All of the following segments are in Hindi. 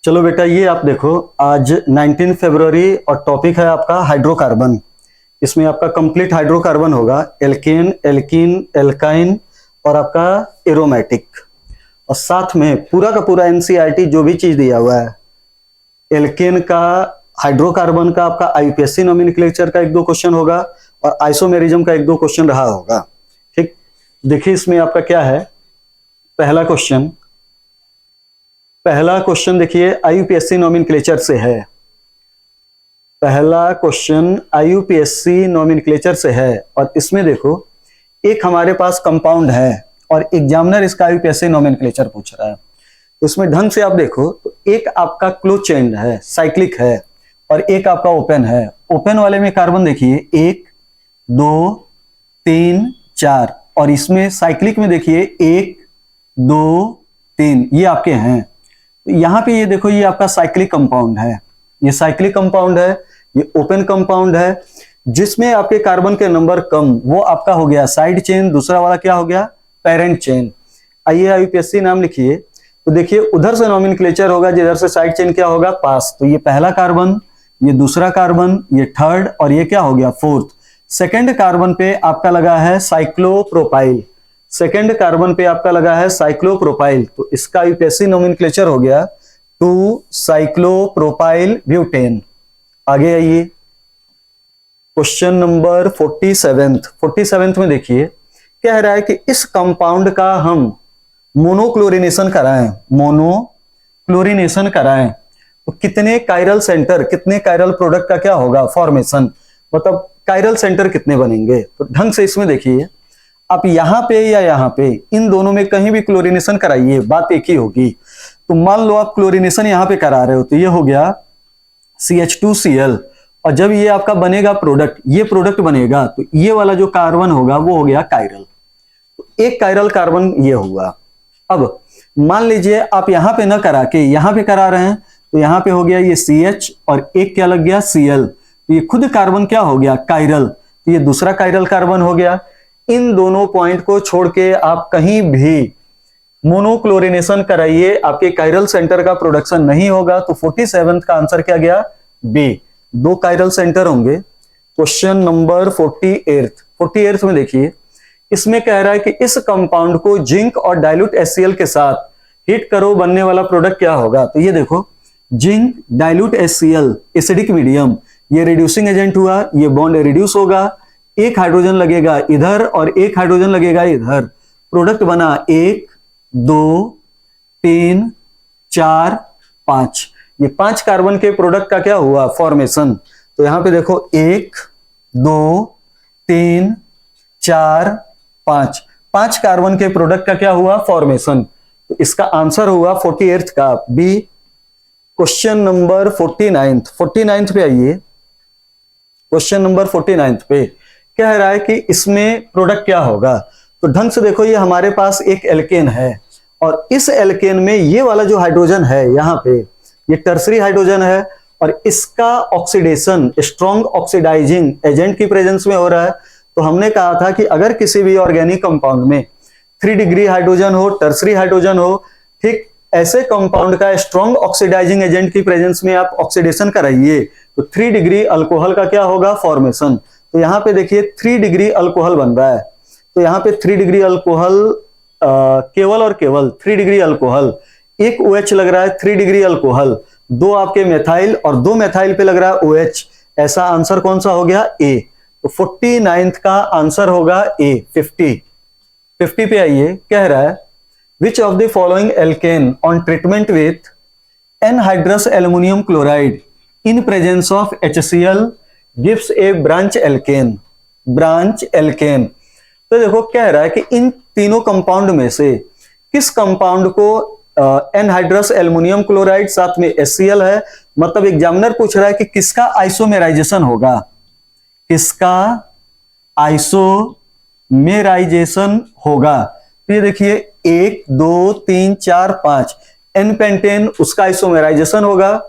चलो बेटा, ये आप देखो, आज 19 फरवरी और टॉपिक है आपका हाइड्रोकार्बन। इसमें आपका कंप्लीट हाइड्रोकार्बन होगा, एल्केन, एल्कीन, एल्काइन और आपका एरोमेटिक। और साथ में पूरा का पूरा एनसीईआरटी जो भी चीज दिया हुआ है, एल्केन का, हाइड्रोकार्बन का आपका आईयूपीएससी नोमेनक्लेचर का 1-2 क्वेश्चन होगा और आइसोमेरिज्म का 1-2 क्वेश्चन रहा होगा। ठीक, देखिए इसमें आपका क्या है। पहला क्वेश्चन देखिए आईयूपीएससी नोमेनक्लेचर से है। पहला क्वेश्चन आईयूपीएससी नोमेनक्लेचर से है और इसमें देखो, एक हमारे पास कंपाउंड है और एग्जामिनर इसका आईयूपीएससी नोमेनक्लेचर पूछ रहा है। तो इसमें ढंग से आप देखो तो एक आपका क्लोज चेन है, साइक्लिक है, और एक आपका ओपन है। ओपन वाले में कार्बन देखिए 1 2 3 4 और इसमें साइक्लिक में देखिए 1 2 3, ये आपके हैं। यहां पे ये देखो, ये आपका साइक्लिक कंपाउंड है, ये साइक्लिक कंपाउंड है, ये ओपन कंपाउंड है। जिसमें आपके कार्बन के नंबर कम, वो आपका हो गया साइड चेन, दूसरा वाला क्या हो गया, पेरेंट चेन। आइए आईयूपीएससी नाम लिखिए तो देखिए उधर से नोमेनक्लेचर होगा, जिधर से साइड चेन क्या होगा, पास। तो ये पहला कार्बन, ये दूसरा कार्बन, ये थर्ड और ये क्या हो गया, फोर्थ। सेकेंड कार्बन पे आपका लगा है साइक्लोप्रोपाइल, सेकेंड कार्बन पे आपका लगा है साइक्लोप्रोपाइल, तो इसका यूपीएससी नोमेनक्लेचर हो गया 2 साइक्लोप्रोपाइल ब्यूटेन। आगे आइए, क्वेश्चन नंबर 47 में देखिए, कह रहा है कि इस कंपाउंड का हम मोनोक्लोरिनेशन कराएं तो कितने कायरल सेंटर, कितने कायरल प्रोडक्ट का क्या होगा, फॉर्मेशन, मतलब कायरल सेंटर कितने बनेंगे। तो ढंग से इसमें देखिए, आप यहां पे या यहां पे, इन दोनों में कहीं भी क्लोरिनेशन कराइए, बात एक ही होगी। तो मान लो आप क्लोरिनेशन यहां पे करा रहे हो तो ये हो गया CH2Cl, और जब ये आपका बनेगा प्रोडक्ट, ये प्रोडक्ट बनेगा, तो ये वाला जो कार्बन होगा वो हो गया कायरल। तो एक कायरल कार्बन ये हुआ। अब मान लीजिए आप यहां पे ना करा के यहां पे करा रहे हैं, तो यहां पे हो गया ये CH और एक क्या लग गया, Cl, तो ये खुद कार्बन क्या हो गया, कायरल, तो ये दूसरा कायरल कार्बन हो गया। इन दोनों पॉइंट को छोड़ के आप कहीं भी मोनोक्लोरिनेशन कराइए, आपके कायरल सेंटर का प्रोडक्शन नहीं होगा। तो 47 का आंसर क्या गया, बी, 2 कायरल सेंटर होंगे। क्वेश्चन नंबर 48 में देखिए, इसमें कह रहा है कि इस कंपाउंड को जिंक और डाइल्यूट HCl के साथ हीट करो, बनने वाला प्रोडक्ट क्या होगा। तो ये देखो, zinc dilute HCl, acidic medium, ये रिड्यूसिंग एजेंट हुआ, ये बॉन्ड रिड्यूस होगा, एक हाइड्रोजन लगेगा इधर और एक हाइड्रोजन लगेगा इधर, प्रोडक्ट बना 1 2 3 4 5, ये 5 कार्बन के प्रोडक्ट का क्या हुआ, फॉर्मेशन। तो यहां पे देखो 1 2 3 4 5 कार्बन के प्रोडक्ट का क्या हुआ, फॉर्मेशन। तो इसका आंसर हुआ 48 का बी। क्वेश्चन नंबर 49 पे आइए। क्वेश्चन नंबर 49 पे कह रहा है कि इसमें प्रोडक्ट क्या होगा। तो ढंग से देखो, ये हमारे पास एक एल्केन है और इस एल्केन में ये वाला जो हाइड्रोजन है यहां पे, ये टर्सरी हाइड्रोजन है और इसका ऑक्सीडेशन स्ट्रॉन्ग ऑक्सीडाइजिंग एजेंट की प्रेजेंस में हो रहा है। तो हमने कहा था कि अगर किसी भी ऑर्गेनिक कंपाउंड में 3 डिग्री हाइड्रोजन हो, टर्सरी हाइड्रोजन हो, ठीक ऐसे कंपाउंड का स्ट्रॉन्ग ऑक्सीडाइजिंग एजेंट की प्रेजेंस में आप ऑक्सीडेशन कराइए तो 3 डिग्री अल्कोहल का क्या होगा, फॉर्मेशन। तो यहां पे देखिए 3 डिग्री अल्कोहल बन रहा है, तो यहां पे 3 डिग्री अल्कोहल, केवल और केवल 3 डिग्री अल्कोहल, एक OH लग रहा है 3 डिग्री अल्कोहल, 2 आपके मेथाइल और 2 मेथाइल पे लग रहा है OH। ऐसा आंसर कौन सा हो गया, ए। तो 49 का आंसर होगा ए, 50 पे आइए, कह रहा है which of the following alkane on treatment with anhydrous aluminium chloride in presence of HCl gives a branch alkane. तो देखो कह रहा है कि इन तीनों कंपाउंड में से किस कंपाउंड को, एनहाइड्रस एल्युमिनियम क्लोराइड साथ में HCl है, मतलब एग्जामिनर पूछ रहा है कि किसका आइसोमेराइजेशन होगा, किसका आइसोमेराइजेशन होगा। तो ये देखिए 1 2 3 4 5, एन पेंटेन, उसका आइसोमेराइजेशन होगा,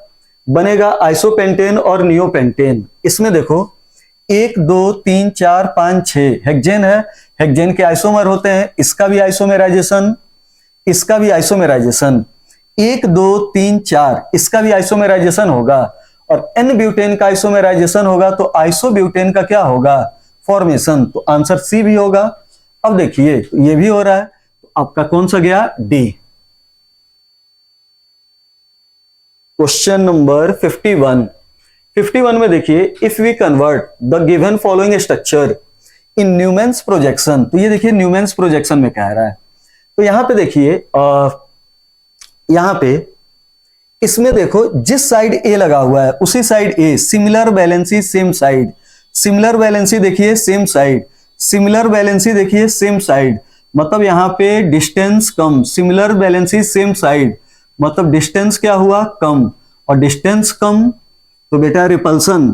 बनेगा आइसोपेंटेन और नियोपेंटेन। इसमें देखो 1 2 3 4 5 6 हेक्सेन है, हेक्सेन के आइसोमर होते हैं, इसका भी आइसोमेराइजेशन, इसका भी आइसोमेराइजेशन। 1 2 3 4 इसका भी आइसोमेराइजेशन होगा और एन ब्यूटेन का आइसोमेराइजेशन होगा तो आइसोब्यूटेन का क्या होगा, फॉर्मेशन। तो आंसर सी भी होगा। अब देखिए ये भी हो रहा है, तो आपका कौन सा गया, डी। क्वेश्चन नंबर 51 में देखिए, if we convert the given following structure in Newman's projection, तो ये देखिए न्यूमेन्स प्रोजेक्शन में कह रहा है। तो यहां पे देखिए यहां पे इसमें देखो जिस साइड ए लगा हुआ है उसी साइड ए, similar valency same side, similar valency देखिए सेम साइड, सिमिलर वैलेंसी देखिए सेम साइड, मतलब यहां पे डिस्टेंस कम, सिमिलर वैलेंसी सेम साइड मतलब डिस्टेंस क्या हुआ, कम, और डिस्टेंस कम तो बेटा रिपल्सन,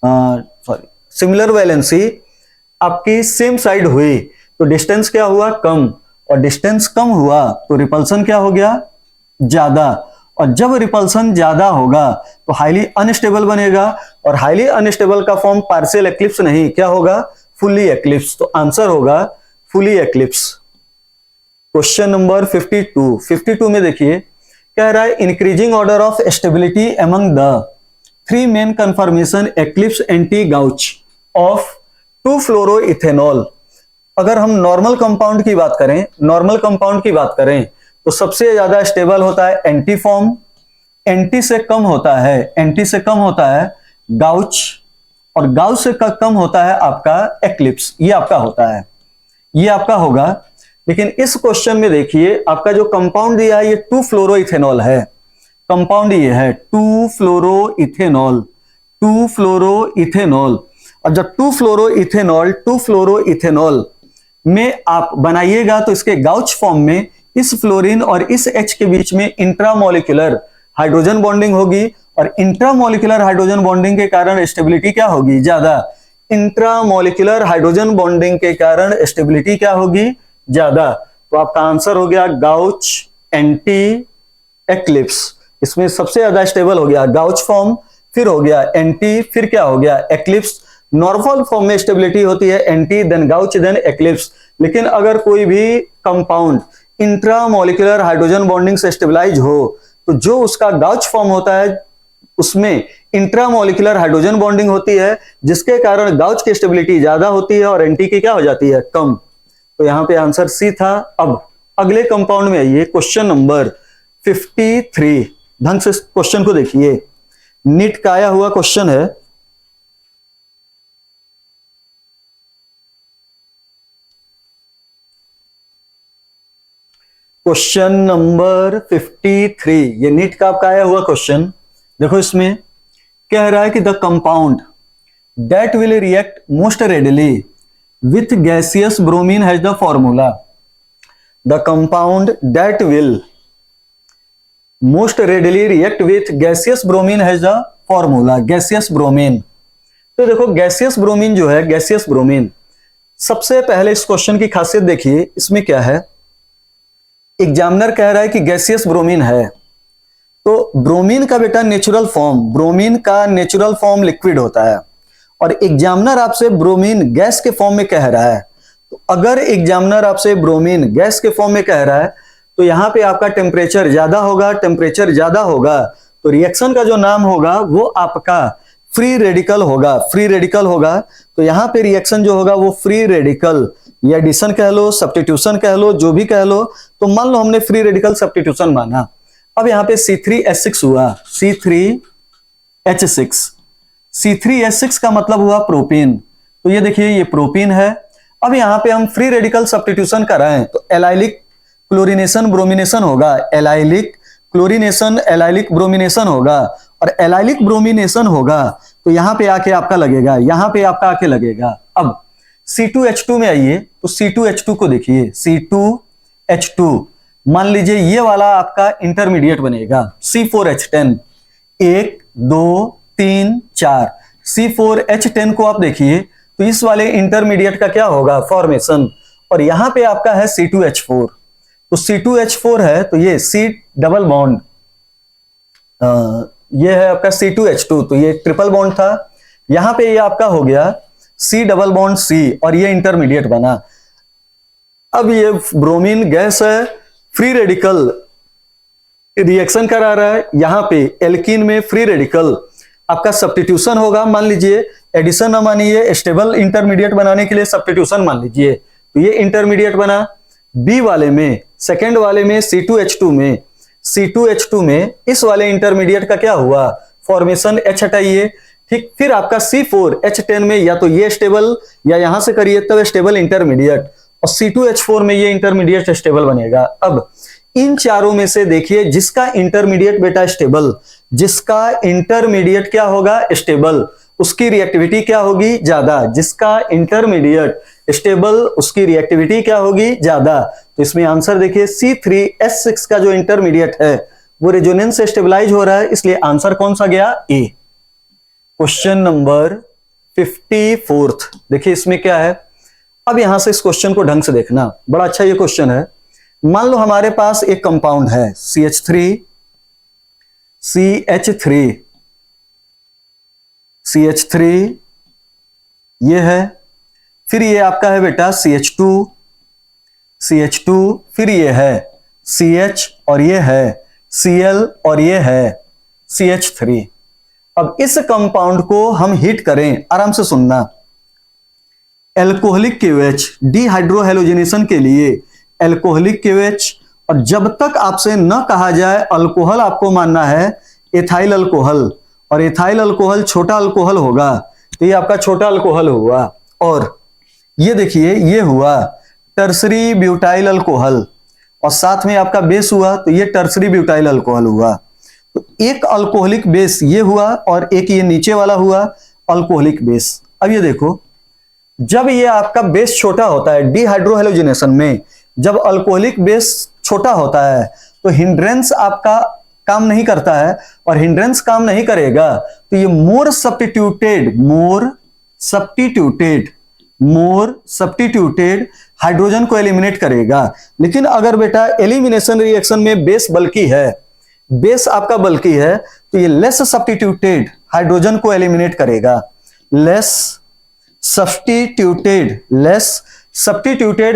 सॉरी सिमिलर वैलेंसी आपकी सेम साइड हुई तो डिस्टेंस क्या हुआ, कम, और डिस्टेंस कम हुआ तो रिपल्सन क्या हो गया, ज्यादा, और जब रिपल्सन ज्यादा होगा तो हाईली अनस्टेबल बनेगा, और हाईली अनस्टेबल का फॉर्म पार्शियल एक्लिप्स नहीं, क्या होगा, फुल्ली एक्लिप्स। तो आंसर होगा फुल्ली एक्लिप्स। क्वेश्चन नंबर 52 में देखिए कह रहा है increasing order of stability among the 3 main conformation eclipse anti gauche of two fluoroethanol. अगर हम नॉर्मल कंपाउंड की बात करें, नॉर्मल कंपाउंड की बात करें तो सबसे ज्यादा स्टेबल होता है एंटी फॉर्म, एंटी से कम होता है, एंटी से कम होता है गाउच, और गाउच से कम होता है आपका एक्लिप्स। ये आपका होता है, ये आपका होगा। लेकिन इस क्वेश्चन में देखिए आपका जो कंपाउंड दिया है ये 2-फ्लोरोइथेनॉल है, कंपाउंड ये है 2-फ्लोरोइथेनॉल, 2-फ्लोरोइथेनॉल। और जब 2-फ्लोरोइथेनॉल में आप बनाइएगा तो इसके गाउच फॉर्म में इस फ्लोरीन और इस H के बीच में इंट्रामोलिकुलर हाइड्रोजन बॉन्डिंग होगी, और इंट्रामोलिकुलर हाइड्रोजन बॉन्डिंग के कारण स्टेबिलिटी क्या होगी, ज्यादा। इंट्रामोलिकुलर हाइड्रोजन बॉन्डिंग के कारण स्टेबिलिटी क्या होगी, ज्यादा। तो आपका आंसर हो गया गाउच एंटी एक्लिप्स। इसमें सबसे ज्यादा स्टेबल हो गया गाउच फॉर्म, फिर हो गया एंटी, फिर क्या हो गया एक्लिप्स। नॉर्मल फॉर्म में स्टेबिलिटी होती है anti, then gauche, then eclipse. लेकिन अगर कोई भी कंपाउंड इंट्रामोलिकुलर हाइड्रोजन बॉन्डिंग से स्टेबलाइज हो तो जो उसका गाउच फॉर्म होता है उसमें इंट्रामोलिकुलर हाइड्रोजन बॉन्डिंग होती है, जिसके कारण गाउच की स्टेबिलिटी ज्यादा होती है और एंटी की क्या हो जाती है, कम। तो यहां पे आंसर सी था। अब अगले कंपाउंड में आइए, क्वेश्चन नंबर 53। ढंग से क्वेश्चन को देखिए, नीट का आया हुआ क्वेश्चन है। क्वेश्चन नंबर 53, ये नीट का आपका आया हुआ क्वेश्चन। देखो इसमें कह रहा है कि the compound that will react most readily with gaseous bromine has the formula. The compound that will most readily react with gaseous bromine has the formula, gaseous bromine. तो देखो गैसियस ब्रोमीन जो है, गैसियस ब्रोमीन, सबसे पहले इस क्वेश्चन की खासियत देखिए। इसमें क्या है, एग्जामिनर कह रहा है कि गैसियस ब्रोमीन है, तो ब्रोमीन का बेटा नेचुरल फॉर्म, ब्रोमीन का नेचुरल फॉर्म लिक्विड होता है, और एग्जामिनर आपसे ब्रोमीन गैस के फॉर्म में कह रहा है। तो अगर एग्जामिनर आपसे ब्रोमीन गैस के फॉर्म में कह रहा है तो यहां पे आपका टेम्परेचर ज्यादा होगा, टेम्परेचर ज्यादा होगा तो रिएक्शन का जो नाम होगा वो आपका फ्री रेडिकल होगा, फ्री रेडिकल होगा। तो यहां पे रिएक्शन जो होगा वो फ्री रेडिकल, या एडिशन कह लो, सब्स्टिट्यूशन कह लो, जो भी कह लो। तो मान लो हमने फ्री रेडिकल सब्स्टिट्यूशन माना। अब यहां पे C3H6 हुआ, C3H6, C3H6 का मतलब हुआ प्रोपीन। तो ये देखिए ये प्रोपीन है। अब यहां पे हम फ्री रेडिकल सब्स्टिट्यूशन कराएं तो एलाइलिक क्लोरीनेशन ब्रोमिनेशन होगा, एलाइलिक क्लोरीनेशन एलाइलिक ब्रोमिनेशन होगा, और एलाइलिक ब्रोमिनेशन होगा तो यहां पे आके आपका लगेगा, यहां पे आपका आके लगेगा। अब C2H2 में आइए, तो C2H2 को देखिए, C2H2 मान लीजिए ये वाला आपका इंटरमीडिएट बनेगा, C4H10, 1 2 3 4, C4H10 को आप देखिए तो इस वाले इंटरमीडिएट का क्या होगा, फॉर्मेशन, और यहां पे आपका है C2H4। तो C2H4 है तो ये C डबल बॉन्ड, ये है आपका C2H2, तो ये ट्रिपल बॉन्ड था। यहां पे ये आपका हो गया C डबल बॉन्ड C, और ये इंटरमीडिएट बना। अब ये ब्रोमीन गैस है, फ्री रेडिकल रिएक्शन करा रहा है, यहाँ पे एल्कीन में फ्री रेडिकल आपका सब्स्टिट्यूशन होगा, मान लीजिए एडिशन न मानिए, स्टेबल इंटरमीडिएट बनाने के लिए सब्स्टिट्यूशन मान लीजिए, तो ये इंटरमीडिएट बना। बी वाले में, सेकेंड वाले में C2H2 में, C2H2 में इस वाले इंटरमीडिएट का क्या हुआ, फॉर्मेशन H हटाइए, ठीक। फिर आपका C4H10 में या तो ये स्टेबल या यहां से करिए तब स्टेबल इंटरमीडिएट, और C2H4 में ये इंटरमीडिएट स्टेबल बनेगा। अब इन चारों में से देखिए जिसका इंटरमीडिएट बेटा स्टेबल, जिसका इंटरमीडिएट क्या होगा स्टेबल, उसकी रिएक्टिविटी क्या होगी ज्यादा, जिसका इंटरमीडिएट स्टेबल उसकी रिएक्टिविटी क्या होगी ज्यादा। तो इसमें आंसर देखिए C3H6 का जो इंटरमीडिएट है वो रेजोनेंस से स्टेबलाइज हो रहा है, इसलिए आंसर कौन सा गया ए। क्वेश्चन नंबर 54 देखिए इसमें क्या है। अब यहां से इस क्वेश्चन को ढंग से देखना, बड़ा अच्छा ये क्वेश्चन है। मान लो हमारे पास एक कंपाउंड है CH3 ये है, फिर ये आपका है बेटा CH2, फिर ये है CH और ये है Cl और ये है CH3। अब इस कंपाउंड को हम हीट करें, आराम से सुनना, एल्कोहलिक KOH डिहाइड्रोहेलोजिनेशन के लिए एल्कोहलिक KOH, और जब तक आपसे न कहा जाए अल्कोहल आपको मानना है एथाइल अल्कोहल, और एथाइल अल्कोहल छोटा अल्कोहल होगा, तो ये आपका छोटा अल्कोहल हुआ। और ये देखिए ये हुआ टर्सरी ब्यूटाइल अल्कोहल, और साथ में आपका बेस हुआ, तो ये टर्सरी ब्यूटाइल अल्कोहल हुआ। तो एक अल्कोहलिक बेस ये हुआ और एक ये नीचे वाला हुआ अल्कोहलिक बेस। अब ये देखो, जब ये आपका बेस छोटा होता है डिहाइड्रोहेलोजिनेशन में, जब अल्कोहलिक बेस छोटा होता है तो हिंड्रेंस आपका काम नहीं करता है, और हिंड्रेंस काम नहीं करेगा तो ये मोर सब्स्टिट्यूटेड हाइड्रोजन को एलिमिनेट करेगा। लेकिन अगर बेटा एलिमिनेशन रिएक्शन में बेस बल्की है, बेस आपका बल्की है, तो ये लेस सब्स्टिट्यूटेड हाइड्रोजन को एलिमिनेट करेगा, लेस सब्स्टिट्यूटेड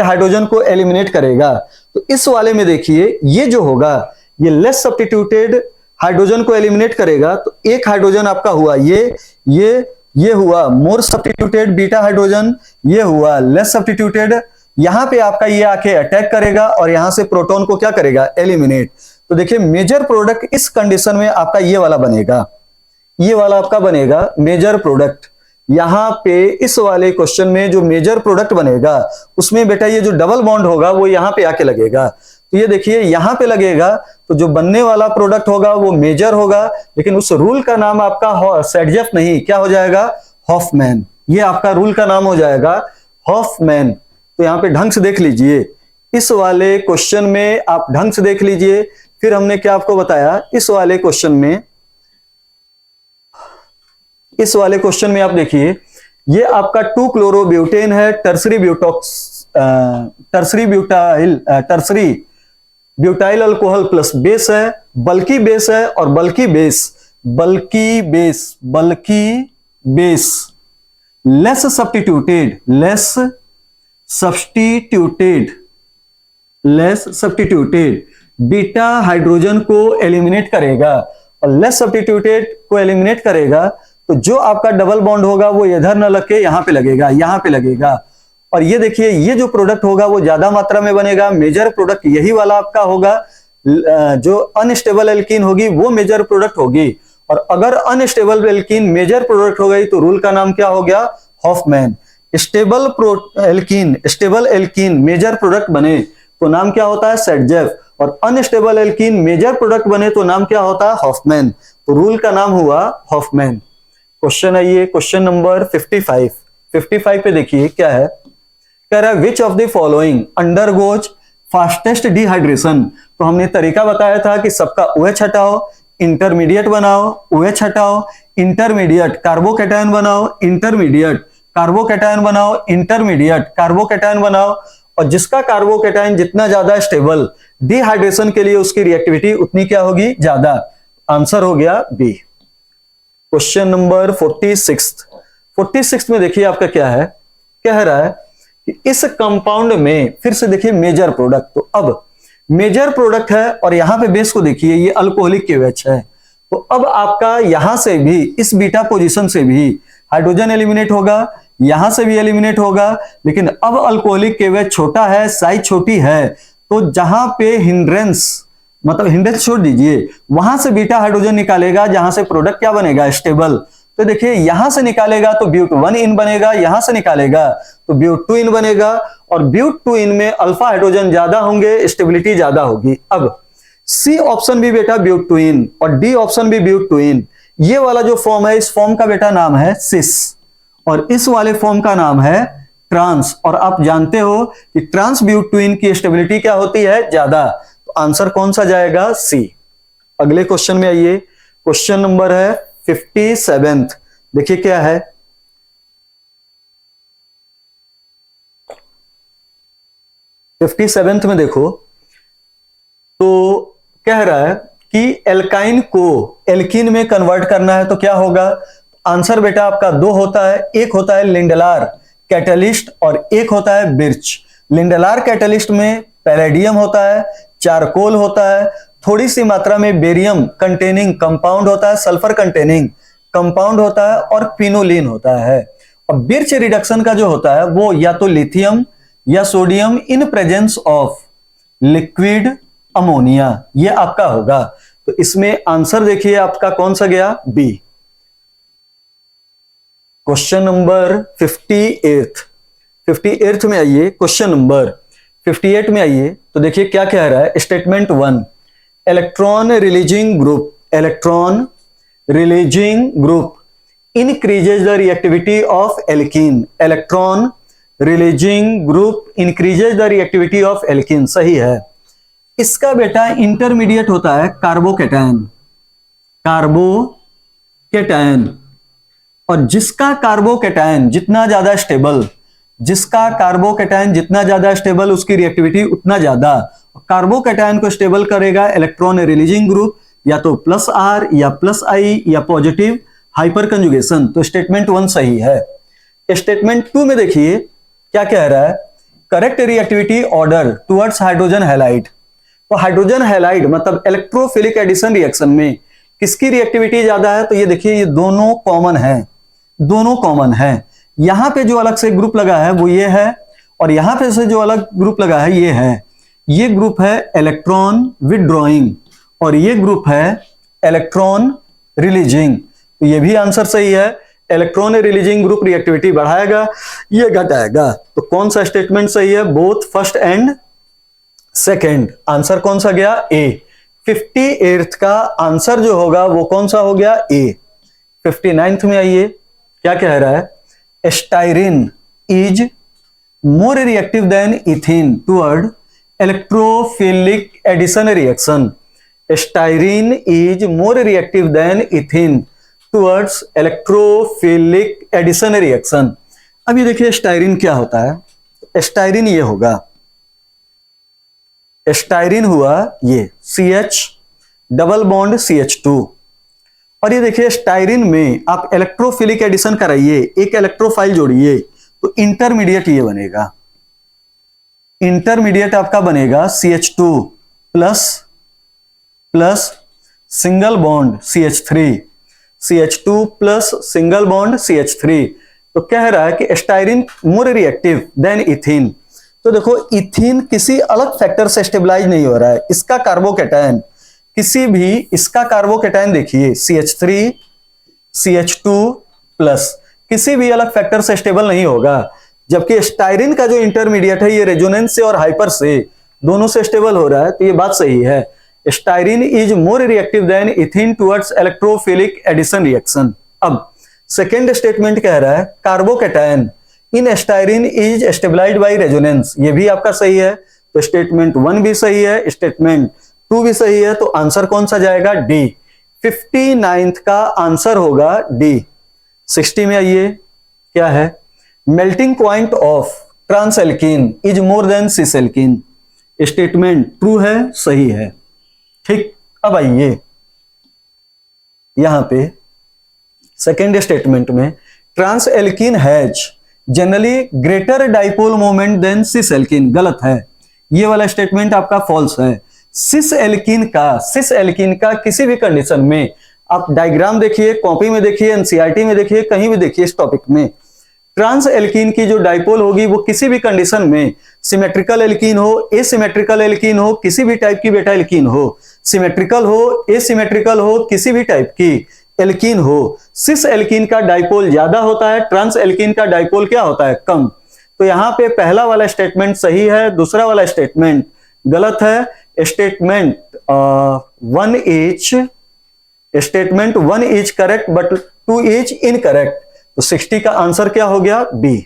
हाइड्रोजन को एलिमिनेट करेगा। तो इस वाले में देखिए ये जो होगा ये लेस सब्स्टिट्यूटेड हाइड्रोजन को एलिमिनेट करेगा, तो एक हाइड्रोजन आपका हुआ ये हुआ मोर सब्स्टिट्यूटेड बीटा हाइड्रोजन, ये हुआ लेस सब्स्टिट्यूटेड, यहां पे आपका ये आके अटैक करेगा और यहां से प्रोटॉन को क्या करेगा एलिमिनेट। तो देखिए मेजर प्रोडक्ट इस कंडीशन में आपका ये वाला बनेगा, ये वाला आपका बनेगा मेजर प्रोडक्ट। यहां पे इस वाले क्वेश्चन में जो मेजर प्रोडक्ट बनेगा उसमें बेटा ये जो डबल बॉन्ड होगा वो यहां पे आके लगेगा, तो ये देखिए यहां पे लगेगा, तो जो बनने वाला प्रोडक्ट होगा वो मेजर होगा, लेकिन उस रूल का नाम आपका सेडजेफ नहीं, क्या हो जाएगा हॉफमैन, ये आपका रूल का नाम हो जाएगा हॉफमैन। तो यहां पे ढंग से देख लीजिए, इस वाले क्वेश्चन में आप ढंग से देख लीजिए। फिर हमने क्या आपको बताया, इस वाले क्वेश्चन में आप देखिए ये आपका 2-क्लोरोब्यूटेन है, tertiary butyl alcohol plus base है, बल्कि बेस है, और बल्कि base less substituted beta hydrogen को एलिमिनेट करेगा, और लेस सब्स्टिट्यूटेड को एलिमिनेट करेगा, तो जो आपका डबल बॉन्ड होगा वो इधर न लग के यहां पे लगेगा, यहां पे लगेगा। और ये देखिए ये जो प्रोडक्ट होगा वो ज्यादा मात्रा में बनेगा, मेजर प्रोडक्ट यही वाला आपका होगा, जो अनस्टेबल एल्कीन होगी वो मेजर प्रोडक्ट होगी, और अगर अनस्टेबल एल्कीन मेजर प्रोडक्ट हो गई तो रूल का नाम क्या हो गया Hofmann. Stable alkene major product बने तो नाम क्या होता है सेडजेफ, और अनस्टेबल एल्कीन मेजर प्रोडक्ट बने तो नाम क्या होता है हॉफमैन, तो रूल का नाम हुआ हॉफमैन। क्वेश्चन है ये क्वेश्चन नंबर 55 पे देखिए क्या है, कह रहा है which of the following undergoes fastest dehydration. तो हमने तरीका बताया था कि सबका OH हटाओ, इंटरमीडिएट बनाओ, OH हटाओ, इंटरमीडिएट कार्बोकैटायन बनाओ, इंटरमीडिएट कार्बोकैटायन बनाओ, इंटरमीडिएट कार्बोकैटायन बनाओ, और जिसका कार्बोकैटायन जितना ज्यादा स्टेबल डिहाइड्रेशन के लिए उसकी रिएक्टिविटी उतनी क्या होगी ज्यादा। आंसर हो गया बी। क्वेश्चन नंबर 46 में देखिए आपका क्या है, कह रहा है कि इस कंपाउंड में फिर से देखिए मेजर प्रोडक्ट, तो अब मेजर प्रोडक्ट है और यहां पे बेस को देखिए, ये अल्कोहलिक KOH है। तो अब आपका यहां से भी, इस बीटा पोजीशन से भी हाइड्रोजन एलिमिनेट होगा, यहां से भी एलिमिनेट होगा, लेकिन अब अल्कोहलिक KOH छोटा है, साइज छोटी है, तो जहां पे हिंड्रेंस, मतलब हिंड्रेंस छोड़ दीजिए, वहां से बीटा हाइड्रोजन निकालेगा, जहां से प्रोडक्ट क्या बनेगा, स्टेबल। तो देखिए यहां से निकालेगा तो ब्यूट 1 इन बनेगा, यहां से निकालेगा तो ब्यूट 2 इन बनेगा, और ब्यूट 2 इन में अल्फा हाइड्रोजन ज्यादा होंगे, स्टेबिलिटी ज्यादा होगी। अब सी ऑप्शन भी बेटा ब्यूट 2 इन और डी ऑप्शन भी ब्यूट 2 इन। ये वाला जो फॉर्म है, इस फॉर्म का बेटा नाम है सिस, और इस वाले फॉर्म का नाम है ट्रांस। और आप जानते हो कि ट्रांस ब्यूट 2 इन की स्टेबिलिटी क्या होती है, ज्यादा। तो आंसर कौन सा जाएगा, सी। अगले क्वेश्चन में आइए, क्वेश्चन नंबर है 57। देखिए क्या है, फिफ्टी सेवेंथ में देखो, तो कह रहा है कि एल्काइन को एल्कीन में कन्वर्ट करना है तो क्या होगा। आंसर बेटा आपका दो होता है, एक होता है लिंडलार कैटलिस्ट और एक होता है बिर्च। लिंडलार कैटलिस्ट में पैलेडियम होता है, चारकोल होता है, थोड़ी सी मात्रा में बेरियम कंटेनिंग कंपाउंड होता है, सल्फर कंटेनिंग कंपाउंड होता है, और पिनोलिन होता है। और बिर्च रिडक्शन का जो होता है वो या तो लिथियम या sodium in presence of liquid ammonia, ये आपका होगा। तो इसमें आंसर देखिए आपका कौन सा गया, बी। क्वेश्चन नंबर 58 में आइए, क्वेश्चन नंबर 58 में आइए, तो देखिए क्या कह रहा है, statement 1, electron releasing group increases the reactivity of alkene। Electron releasing group increases the reactivity of alkene, सही है। इसका बेटा इंटरमीडिएट होता है कार्बोकैटायन, और जिसका कार्बोकैटायन जितना ज्यादा स्टेबल, उसकी रिएक्टिविटी उतना ज्यादा। कार्बोकैटायन को स्टेबल करेगा इलेक्ट्रॉन रिलीजिंग ग्रुप, या तो +R या +I या पॉजिटिव हाइपर कंजुगेशन। तो स्टेटमेंट 1 सही है। स्टेटमेंट 2 में देखिए क्या कह रहा है, correct reactivity order towards hydrogen halide. तो हाइड्रोजन हैलाइड मतलब इलेक्ट्रोफिलिक एडिशन रिएक्शन में किसकी रिएक्टिविटी ज्यादा है, तो ये देखिए ये दोनों कॉमन है। यहां पे जो अलग से ग्रुप लगा है वो ये है, और यहां पे से जो अलग ग्रुप लगा है ये है। ये ग्रुप है इलेक्ट्रॉन विदड्रॉइंग और ये ग्रुप है इलेक्ट्रॉन रिलीजिंग। तो ये भी आंसर सही है। इलेक्ट्रॉन रिलीजिंग ग्रुप रिएक्टिविटी बढ़ाएगा, ये घटाएगा। तो कौन सा स्टेटमेंट सही है, both first and second. Answer कौन सा गया, ए। 58th का आंसर जो होगा वो कौन सा हो गया, ए। 59th में आइए, क्या कह रहा है, styrene is more reactive than ethene toward electrophilic addition reaction. Styrene is more reactive than ethene towards electrophilic addition reaction. अब ये देखिए स्टाइरिन क्या होता है, स्टाइरिन ये होगा, स्टाइरिन हुआ ये CH डबल बॉन्ड CH2, और ये देखिए स्टाइरिन में आप इलेक्ट्रोफिलिक एडिशन कराइए, एक इलेक्ट्रोफाइल जोड़िए, तो इंटरमीडिएट ये बनेगा। इंटरमीडिएट आपका बनेगा CH2 plus single bond CH3, CH2 plus single bond CH3। तो कह रहा है कि स्टाइरिन मोर रिएक्टिव देन इथीन। तो देखो इथीन किसी अलग फैक्टर से स्टेबलाइज नहीं हो रहा है, इसका कार्बोकैटायन इसका कार्बोकैटायन देखिए CH3 CH2 प्लस किसी भी अलग फैक्टर से स्टेबल नहीं होगा, जबकि स्टाइरिन का जो इंटरमीडिएट है ये रेजोनेंस से और हाइपर से दोनों से स्टेबल हो रहा है। तो ये बात सही है, styrene is more reactive than ethene towards electrophilic addition reaction. अब सेकेंड स्टेटमेंट कह रहा है carbocation in styrene is stabilised by resonance, ये भी आपका सही है। तो स्टेटमेंट 1 भी सही है, स्टेटमेंट 2 भी सही है। तो आंसर कौन सा जाएगा, डी। 59th का आंसर होगा डी। 60 में आइए, क्या है, melting point of trans alkene is more than cis alkene. Statement true है, सही है। ठीक, अब आइए यहां पे सेकेंड स्टेटमेंट में, trans alkene has generally greater dipole moment than cis alkene, गलत है। ये वाला स्टेटमेंट आपका फॉल्स है। सिस एल्कीन का किसी भी कंडीशन में, आप डायग्राम देखिए, कॉपी में देखिए, एनसीईआरटी में देखिए, कहीं भी देखिए इस टॉपिक में, ट्रांस एल्कीन की जो डाइपोल होगी वो किसी भी कंडीशन में, सिमेट्रिकल एल्कीन हो, एसिमेट्रिकल एल्कीन हो, किसी भी टाइप की बेटा एल्कीन हो, सिमेट्रिकल हो, एसिमेट्रिकल हो, किसी भी टाइप की एल्कीन हो, सिस एल्कीन का डाइपोल ज्यादा होता है, ट्रांस एल्कीन का डाइपोल क्या होता है, कम। तो यहां पे पहला वाला स्टेटमेंट सही है, दूसरा वाला स्टेटमेंट गलत है। Statement 1 is correct but 2 is incorrect. तो 60 का आंसर क्या हो गया, बी।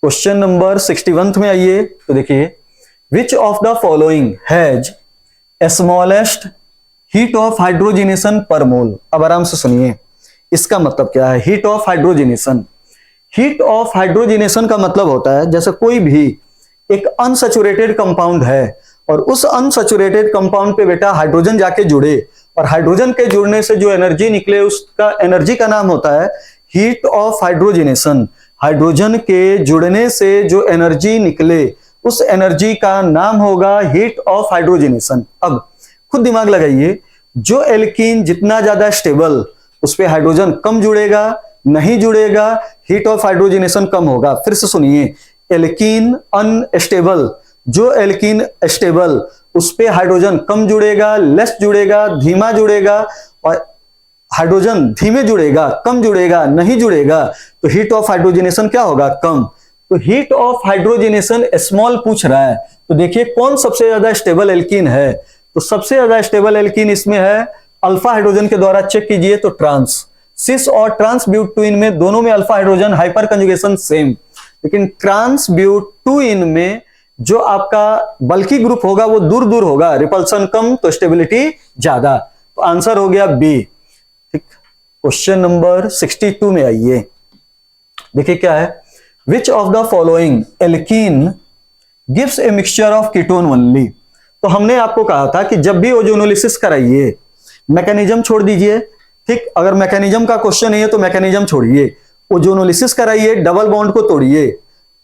क्वेश्चन नंबर 61 में आइए तो देखिए, विच of the following has smallest heat of hydrogenation पर मोल। अब आराम से सुनिए, इसका मतलब क्या है heat of hydrogenation. Heat of hydrogenation का मतलब होता है जैसे कोई भी एक अनसैचुरेटेड कंपाउंड है और उस अनसैचुरेटेड कंपाउंड पे बेटा हाइड्रोजन जाके जुड़े और हाइड्रोजन के जुड़ने से जो एनर्जी निकले उसका एनर्जी का नाम होता है हीट ऑफ हाइड्रोजनेशन। हाइड्रोजन के जुड़ने से जो एनर्जी निकले उस एनर्जी का नाम होगा हीट ऑफ हाइड्रोजनेशन। अब खुद दिमाग लगाइए, जो एल्कीन जितना ज्यादा स्टेबल उस पे हाइड्रोजन कम जुड़ेगा, नहीं जुड़ेगा, हीट ऑफ हाइड्रोजनेशन कम होगा। फिर से सुनिए, एल्कीन अनस्टेबल, जो एल्कीन स्टेबल उस पे हाइड्रोजन कम जुड़ेगा, लेस जुड़ेगा, धीमा जुड़ेगा, और हाइड्रोजन धीमे जुड़ेगा, कम जुड़ेगा, नहीं जुड़ेगा, तो हीट ऑफ हाइड्रोजनेशन क्या होगा, कम। तो हीट ऑफ हाइड्रोजनेशन स्मॉल पूछ रहा है, तो देखिए कौन सबसे ज्यादा स्टेबल एल्कीन है। तो सबसे ज्यादा स्टेबल एल्कीन इसमें है, अल्फा हाइड्रोजन के द्वारा चेक कीजिए तो ट्रांस, सिस और ट्रांस ब्यूटेन में दोनों में alpha hydrogen hyper conjugation same, लेकिन ट्रांस ब्यूटेन में जो आपका बल्की ग्रुप होगा वो दूर दूर होगा, रिपल्सन कम तो स्टेबिलिटी ज्यादा। तो आंसर हो गया बी। ठीक, क्वेश्चन नंबर 62 में आइए, देखिए क्या है, which of the following alkene gives a mixture of ketone only. तो हमने आपको कहा था कि जब भी ओजोनोलिसिस कराइए, मैकेनिज्म छोड़ दीजिए, ठीक, अगर मैकेनिज्म का क्वेश्चन नहीं है तो मैकेनिज्म छोड़िए, ओजोनोलिसिस कराइए, डबल बॉन्ड को तोड़िए,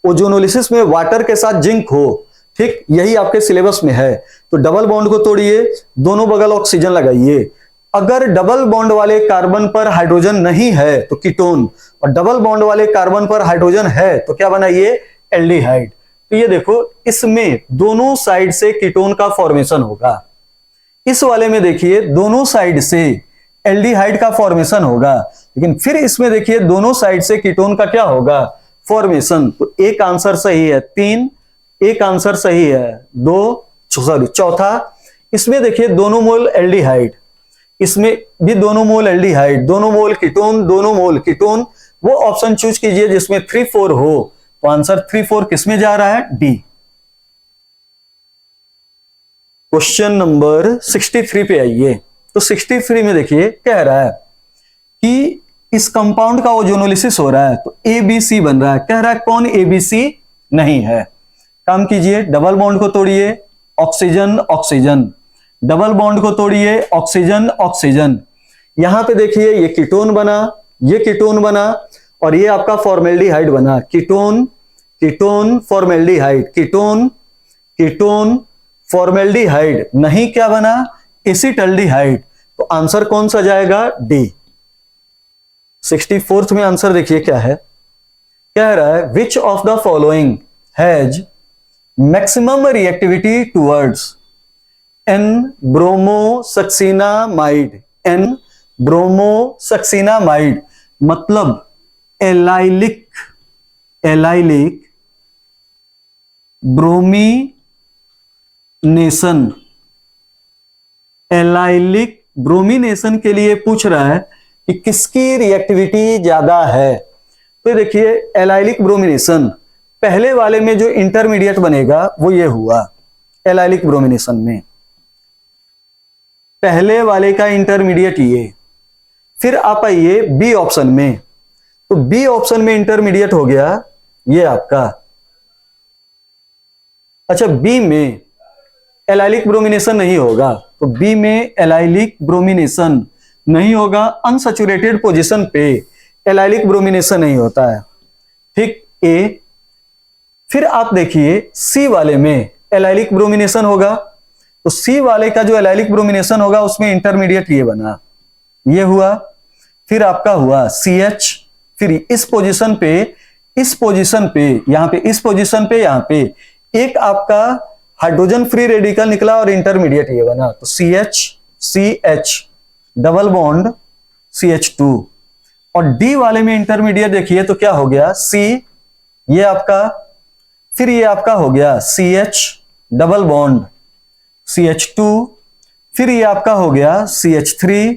ओजोनोलिसिस में वाटर के साथ जिंक हो, ठीक, यही आपके सिलेबस में है, तो डबल बॉन्ड को तोड़िए, दोनों बगल ऑक्सीजन लगाइए। अगर डबल बॉन्ड वाले कार्बन पर हाइड्रोजन नहीं है तो कीटोन, और डबल बॉन्ड वाले कार्बन पर हाइड्रोजन है तो क्या बनाइए, एल्डिहाइड। तो ये देखो, इसमें दोनों साइड से कीटोन का फॉर्मेशन होगा, इस वाले में देखिए दोनों साइड से एल्डिहाइड का फॉर्मेशन होगा, लेकिन फिर इसमें देखिए दोनों साइड से कीटोन का क्या होगा, फॉर्मेशन। तो एक आंसर सही है 3, एक आंसर सही है 2, सॉरी चौथा। इसमें देखिए दोनों मोल एल्डिहाइड, इसमें भी दोनों मोल एल्डिहाइड, दोनों मोल कीटोन, दोनों मोल कीटोन, वो ऑप्शन चूज कीजिए जिसमें 3, 4 हो। तो आंसर 3, 4 किसमें जा रहा है, डी। क्वेश्चन नंबर 63 पे आइए, तो 63 में देखिए कह रहा है कि इस कंपाउंड का ओजोनोलिसिस हो रहा है तो ABC बन रहा है, कह रहा है कौन ABC नहीं है। काम कीजिए, डबल बॉन्ड को तोड़िए, ऑक्सीजन ऑक्सीजन, डबल बॉन्ड को तोड़िए, ऑक्सीजन ऑक्सीजन, यहां पे देखिए ये कीटोन बना, ये कीटोन बना, और ये आपका फॉर्मेल्डिहाइड बना, ketone ketone formaldehyde, ketone ketone formaldehyde, नहीं क्या बना, एसिटल्डिहाइड। तो आंसर कौन सा जाएगा, डी। 64th में आंसर देखिए क्या है, कह रहा है which of the following has maximum reactivity towards N bromosuccinimide. N bromosuccinimide मतलब एलाइलिक ब्रोमीनेशन, एलाइलिक ब्रोमीनेशन के लिए पूछ रहा है कि किसकी रिएक्टिविटी ज्यादा है। तो देखिए एलाइलिक ब्रोमिनेशन, पहले वाले में जो इंटरमीडिएट बनेगा वो ये हुआ, एलाइलिक ब्रोमिनेशन में पहले वाले का इंटरमीडिएट ये, फिर आप आइए बी ऑप्शन में, तो बी ऑप्शन में इंटरमीडिएट हो गया ये आपका। अच्छा, बी में एलाइलिक ब्रोमिनेशन नहीं होगा, तो बी में एलाइलिक ब्रोमिनेशन नहीं होगा, अनसैचुरेटेड पोजीशन पे एलाइलिक ब्रोमिनेशन नहीं होता है, ठीक। ए, फिर आप देखिए सी वाले में एलाइलिक ब्रोमिनेशन होगा, तो C वाले का जो एलाइलिक ब्रोमिनेशन होगा उसमें इंटरमीडिएट ये बना, ये हुआ, फिर आपका हुआ CH, फिर इस पोजीशन पे यहां पे इस पोजीशन पे यहां पे एक आपका हाइड्रोजन फ्री रेडिकल निकला और इंटरमीडिएट ये बना, तो CH CH double bond CH2, और D वाले में इंटरमीडिएट देखिए तो क्या हो गया, C ये आपका, फिर ये आपका हो गया CH डबल बॉन्ड CH2, फिर ये आपका हो गया CH3,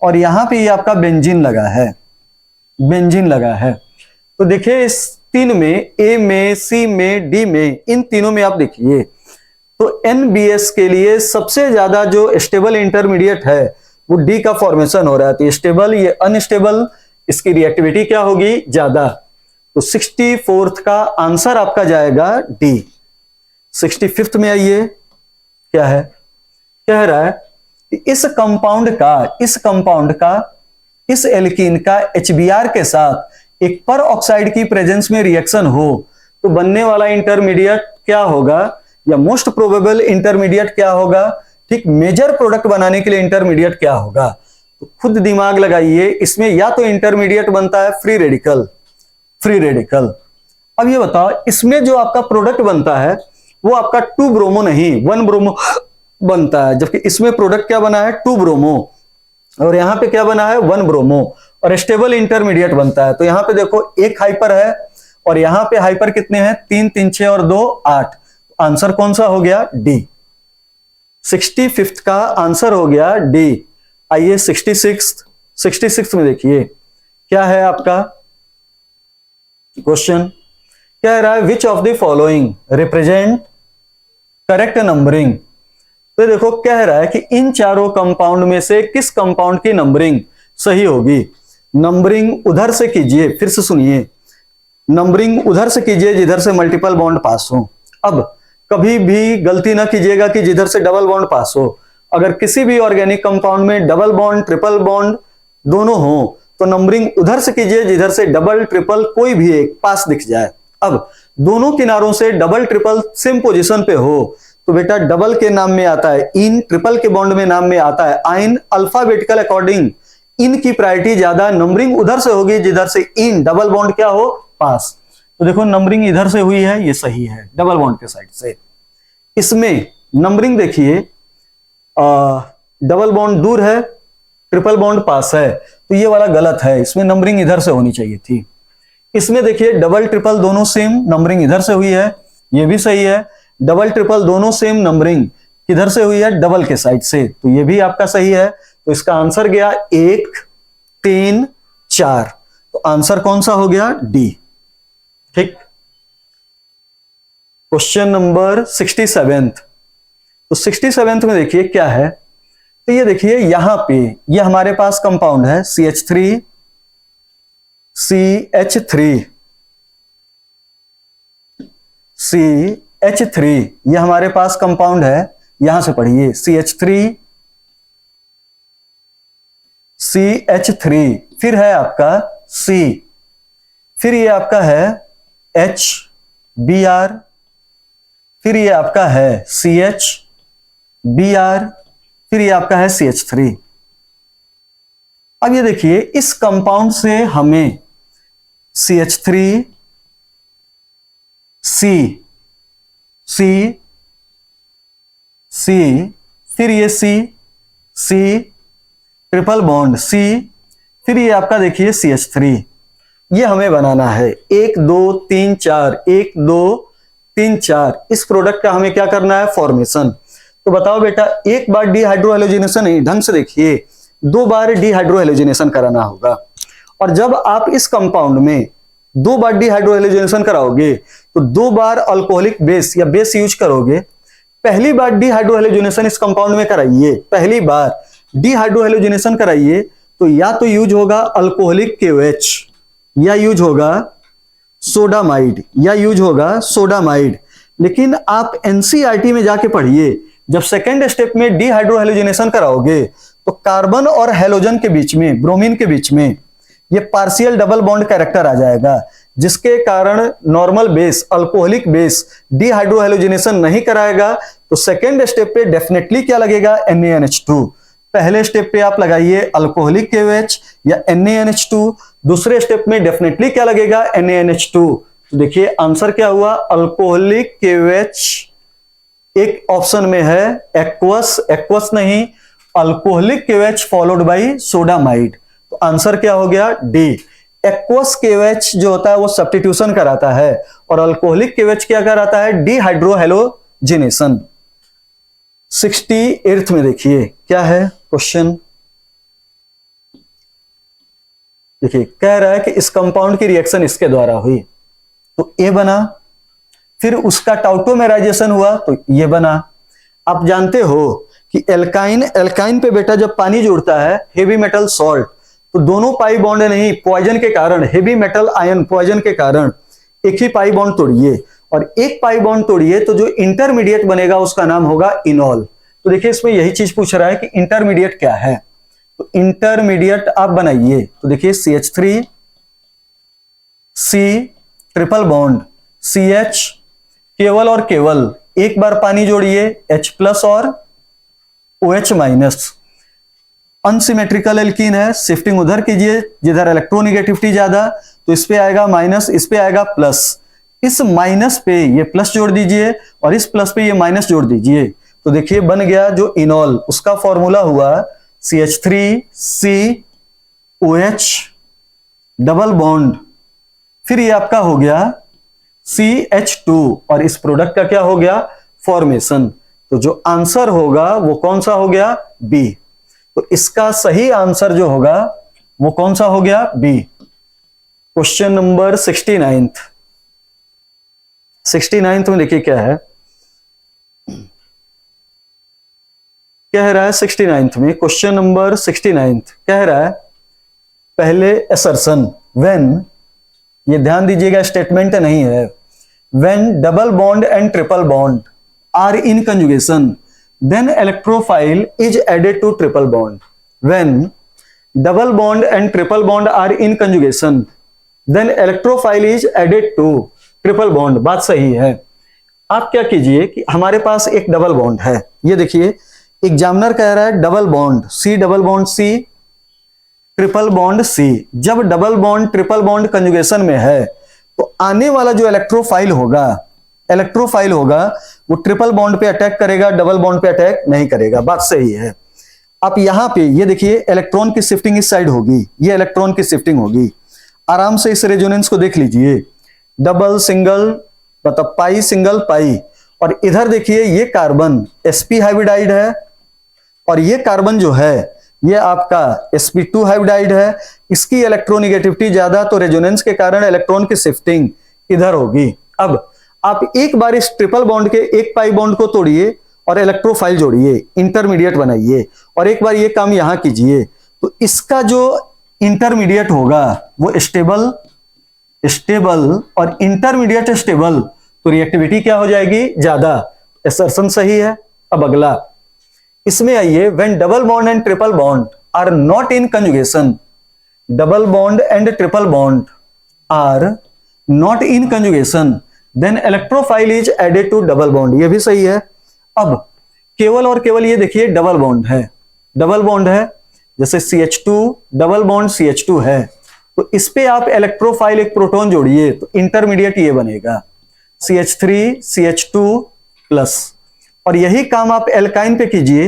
और यहां पे ये आपका बेंजीन लगा है, बेंजीन लगा है। तो देखिए इस तीन में, A में, C में, D में, इन तीनों में आप देखिए तो NBS के लिए सबसे ज्यादा जो स्टेबल इंटरमीडिएट है वो D का फॉर्मेशन हो रहा है। तो ये स्टेबल, ये अनस्टेबल, इसकी रिएक्टिविटी क्या होगी, ज्यादा। तो 64th का आंसर आपका जाएगा D। 65th में आइए, क्या है, कह रहा है कि इस कंपाउंड का इस एल्कीन का HBr के साथ एक पर ऑक्साइड की प्रेजेंस में रिएक्शन हो तो बनने वाला इंटरमीडिएट क्या होगा, या मोस्ट प्रोबेबल इंटरमीडिएट क्या होगा, ठीक, मेजर प्रोडक्ट बनाने के लिए इंटरमीडिएट क्या होगा। तो खुद दिमाग लगाइए, इसमें या तो इंटरमीडिएट बनता है फ्री रेडिकल। अब ये बताओ इसमें जो आपका प्रोडक्ट बनता है वो आपका 2 ब्रोमो नहीं 1 ब्रोमो बनता है, जबकि इसमें प्रोडक्ट क्या बना है, 2 ब्रोमो, और यहां पे क्या बना है, 1 ब्रोमो, और स्टेबल इंटरमीडिएट बनता है। तो यहां पे देखो एक हाइपर है और यहां पे हाइपर कितने हैं, 3 3 6 और 2 8। आंसर कौन सा हो गया, डी। 65th का आंसर हो गया डी। आइए 66 में देखिए क्या है आपका क्वेश्चन, कह रहा है which of the following represent correct numbering. तो देखो कह रहा है कि इन चारों कंपाउंड में से किस कंपाउंड की नंबरिंग सही होगी। नंबरिंग उधर से कीजिए, फिर से सुनिए, नंबरिंग उधर से कीजिए जिधर से मल्टीपल बॉन्ड पास हो। अब कभी भी गलती ना कीजिएगा कि जिधर से डबल बॉन्ड पास हो। अगर किसी भी ऑर्गेनिक कंपाउंड में डबल बॉन्ड ट्रिपल बॉन्ड दोनों हो तो नंबरिंग उधर से कीजिए जिधर से डबल ट्रिपल कोई भी एक पास दिख जाए। अब दोनों किनारों से डबल ट्रिपल सेम पोजीशन पे हो तो बेटा डबल के नाम में आता है इन, ट्रिपल के बॉन्ड में नाम में आता है आइन। अल्फाबेटिकल अकॉर्डिंग इन की प्रायोरिटी ज्यादा, नंबरिंग उधर से होगी जिधर से इन डबल बॉन्ड क्या हो, पास। तो देखो नंबरिंग इधर से हुई है, ये सही है डबल बॉन्ड के साइड से। इसमें नंबरिंग देखिए डबल बॉन्ड दूर है, ट्रिपल बॉन्ड पास है, तो ये वाला गलत है, इसमें नंबरिंग इधर से होनी चाहिए थी। इसमें देखिए डबल ट्रिपल दोनों सेम, नंबरिंग इधर से हुई है, ये भी सही है। डबल ट्रिपल दोनों सेम, नंबरिंग किधर से हुई है, डबल के साइड से, तो ये भी आपका सही है। तो इसका आंसर गया 1 3 4, तो आंसर कौन सा हो गया, डी। ठीक, क्वेश्चन नंबर 67। तो 67 में देखिए क्या है, तो ये देखिए यहां पे ये हमारे पास कंपाउंड है CH3 ये हमारे पास कंपाउंड है, यहां से पढ़िए CH3 फिर है आपका C, फिर ये आपका है HBr, फिर ये आपका है CHBr, फिर ये आपका है CH3। अब ये देखिए इस कंपाउंड से हमें CH3 C फिर ये C ट्रिपल बॉन्ड C, फिर ये आपका देखिए CH3, ये हमें बनाना है 1 2 3 4 1 2 3 4। इस प्रोडक्ट का हमें क्या करना है, फॉर्मेशन। तो बताओ बेटा एक बार डिहाइड्रोहेलोजिनेशन नहीं, ढंग से देखिए 2 बार डिहाइड्रोहेलोजिनेशन कराना होगा। और जब आप इस कंपाउंड में 2 बार डिहाइड्रोहेलोजिनेशन कराओगे तो 2 बार अल्कोहलिक बेस या बेस यूज करोगे। पहली बार डिहाइड्रोहेलोजिनेशन इस कंपाउंड में कराइए, पहली बार डिहाइड्रोहेलोजिनेशन कराइए तो या तो यूज होगा अल्कोहलिक KOH, या यूज होगा सोडामाइड, लेकिन आप NCERT में जाके पढ़िए, जब सेकेंड स्टेप में डिहाइड्रोहेलोजिनेशन कराओगे तो कार्बन और हेलोजन के बीच में, ब्रोमीन के बीच में ये पार्शियल डबल बॉन्ड कैरेक्टर आ जाएगा। जिसके कारण नॉर्मल बेस, अल्कोहलिक बेस डिहाइड्रोहैलोजिनेशन नहीं कराएगा, तो सेकेंड स्टेप पे डेफिनेटली क्या लगेगा, NaNH2। पहले स्टेप पे आप लगाइए अल्कोहलिक KOH या NaNH2, दूसरे स्टेप में डेफिनेटली क्या लगेगा, NaNH2। तो देखिए आंसर क्या हुआ, अल्कोहलिक KOH एक ऑप्शन में है, एक्वस नहीं, alcoholic KOH followed by sodamide. तो आंसर क्या हो गया, डी। एक्वस KOH जो होता है वो सब्स्टिट्यूशन कराता है और अल्कोहलिक KOH क्या कराता है, डिहाइड्रोहैलोजिनेशन। 68 में देखिए क्या है क्वेश्चन, देखिए कह रहा है कि इस कंपाउंड की रिएक्शन इसके द्वारा हुई तो ए बना, फिर उसका टाउटोमेराइजेशन हुआ तो ये बना। आप जानते हो कि एल्काइन पे बेटा जब पानी जुड़ता है हेवी मेटल सॉल्ट, तो दोनों पाई बॉन्ड नहीं, पॉइजन के कारण, हेवी मेटल आयन पॉइजन के कारण एक ही पाई बॉन्ड तोड़िए और एक पाई बॉन्ड तोड़िए तो जो इंटरमीडिएट बनेगा उसका नाम होगा इनॉल। तो देखिए इसमें यही चीज पूछ रहा है कि इंटरमीडिएट क्या है, तो इंटरमीडिएट आप बनाइए। तो देखिए CH3 C triple bond CH, केवल और केवल एक बार पानी जोड़िए H+ और OH-। अनसिमेट्रिकल एल्कीन है, शिफ्टिंग उधर कीजिए जिधर इलेक्ट्रोनेगेटिविटी ज्यादा, तो इस पे आएगा माइनस, इस पे आएगा प्लस, इस माइनस पे ये प्लस जोड़ दीजिए और इस प्लस पे ये माइनस जोड़ दीजिए, तो देखिए बन गया जो इनॉल, उसका फॉर्मूला हुआ CH3COH डबल बॉन्ड, फिर ये आपका हो गया CH2 और इस प्रोडक्ट का क्या हो गया, फॉर्मेशन। तो जो आंसर होगा वो कौन सा हो गया, बी। तो इसका सही आंसर जो होगा वो कौन सा हो गया, बी। क्वेश्चन नंबर 69 में देखिए क्या है, कह रहा है 69 में, क्वेश्चन नंबर 69 कह रहा है पहले असर्शन व्हेन, ये ध्यान दीजिएगा स्टेटमेंट नहीं है, when double bond and triple bond are in conjugation then electrophile is added to triple bond. When double bond and triple bond are in conjugation then electrophile is added to triple bond। बात सही है। आप क्या कीजिए कि हमारे पास एक डबल बॉन्ड है, ये देखिए एग्जामिनर कह रहा है double bond C double bond C triple bond C। जब double bond triple bond conjugation में है तो आने वाला जो इलेक्ट्रोफाइल होगा वो ट्रिपल बॉन्ड पे अटैक करेगा, डबल बॉन्ड पे अटैक नहीं करेगा। बात सही है। आप यहां पे ये देखिए इलेक्ट्रॉन की शिफ्टिंग इस साइड होगी, ये इलेक्ट्रॉन की शिफ्टिंग होगी। आराम से इस रेजोनेंस को देख लीजिए, डबल सिंगल मतलब पाई सिंगल पाई, और इधर देखिए ये कार्बन sp हाइब्रिडाइड है और ये कार्बन जो है ये आपका sp2 हाइब्रिडाइड है। इसकी इलेक्ट्रोनेगेटिविटी ज्यादा, तो रेजोनेंस के कारण इलेक्ट्रॉन की शिफ्टिंग इधर होगी। अब आप एक बार इस ट्रिपल बॉन्ड के एक पाई बॉन्ड को तोड़िए और इलेक्ट्रोफाइल जोड़िए, इंटरमीडिएट बनाइए और एक बार ये काम यहां कीजिए, तो इसका जो इंटरमीडिएट होगा वो स्टेबल और इंटरमीडिएट स्टेबल, तो रिएक्टिविटी क्या हो जाएगी, ज्यादा। असर्शन सही है। अब अगला इसमें आइए, when double bond and triple bond are not in conjugation, double bond and triple bond are not in conjugation then electrophile is added to double bond, ये भी सही है। अब केवल और केवल ये देखिए डबल बॉन्ड है, जैसे CH2 डबल बॉन्ड CH2 है, तो इस पे आप इलेक्ट्रोफाइल एक प्रोटॉन जोड़िए तो इंटरमीडिएट ये बनेगा CH3 CH2 प्लस, और यही काम आप एल्काइन पे कीजिए,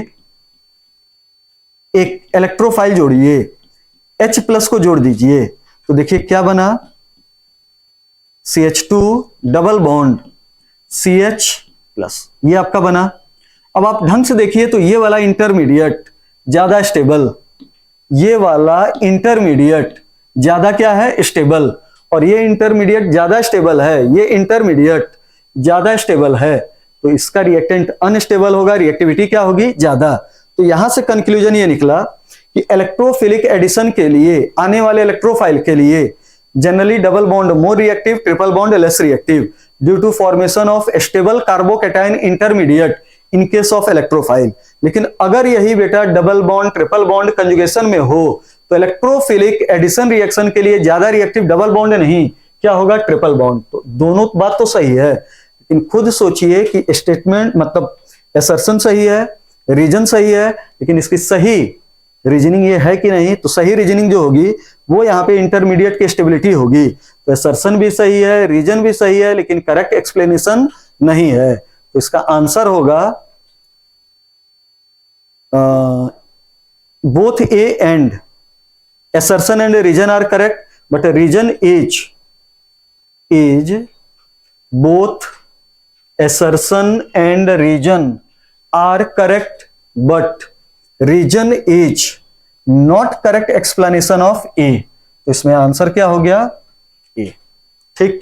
एक इलेक्ट्रोफाइल जोड़िए H+ को जोड़ दीजिए, तो देखिए क्या बना, CH2 डबल बॉन्ड CH+, ये आपका बना। अब आप ढंग से देखिए तो ये वाला इंटरमीडिएट ज्यादा स्टेबल, ये वाला इंटरमीडिएट ज्यादा क्या है, स्टेबल, और ये इंटरमीडिएट ज्यादा स्टेबल है, ये इंटरमीडिएट ज्यादा स्टेबल है, तो इसका रिएक्टेंट अनस्टेबल होगा, रिएक्टिविटी क्या होगी, ज्यादा। तो यहां से कंक्लूजन ये निकला कि इलेक्ट्रोफिलिक एडिशन के लिए, आने वाले इलेक्ट्रोफाइल के लिए generally double bond more reactive, triple bond less reactive due to formation of stable carbocation intermediate in case of electrophile. लेकिन अगर यही बेटा double bond triple bond conjugation में हो तो इलेक्ट्रोफिलिक एडिशन रिएक्शन के लिए ज्यादा रिएक्टिव डबल बॉन्ड नहीं, क्या होगा, ट्रिपल बॉन्ड। तो दोनों बात तो सही है, लेकिन खुद सोचिए कि स्टेटमेंट मतलब असर्शन सही है, रीजन सही है, लेकिन इसकी सही रीजनिंग ये है कि नहीं। तो सही रीजनिंग जो होगी वो यहाँ पे इंटरमीडिएट की स्टेबिलिटी होगी। तो असर्शन भी सही है, रीजन भी सही है, लेकिन करेक्ट एक्सप्लेनेशन नहीं है। तो इसका आंसर होगा both A and assertion and reason are correct, but reason is both assertion and reason are correct, but reason is not correct explanation of A। तो इसमें आंसर क्या हो गया, A। ठीक,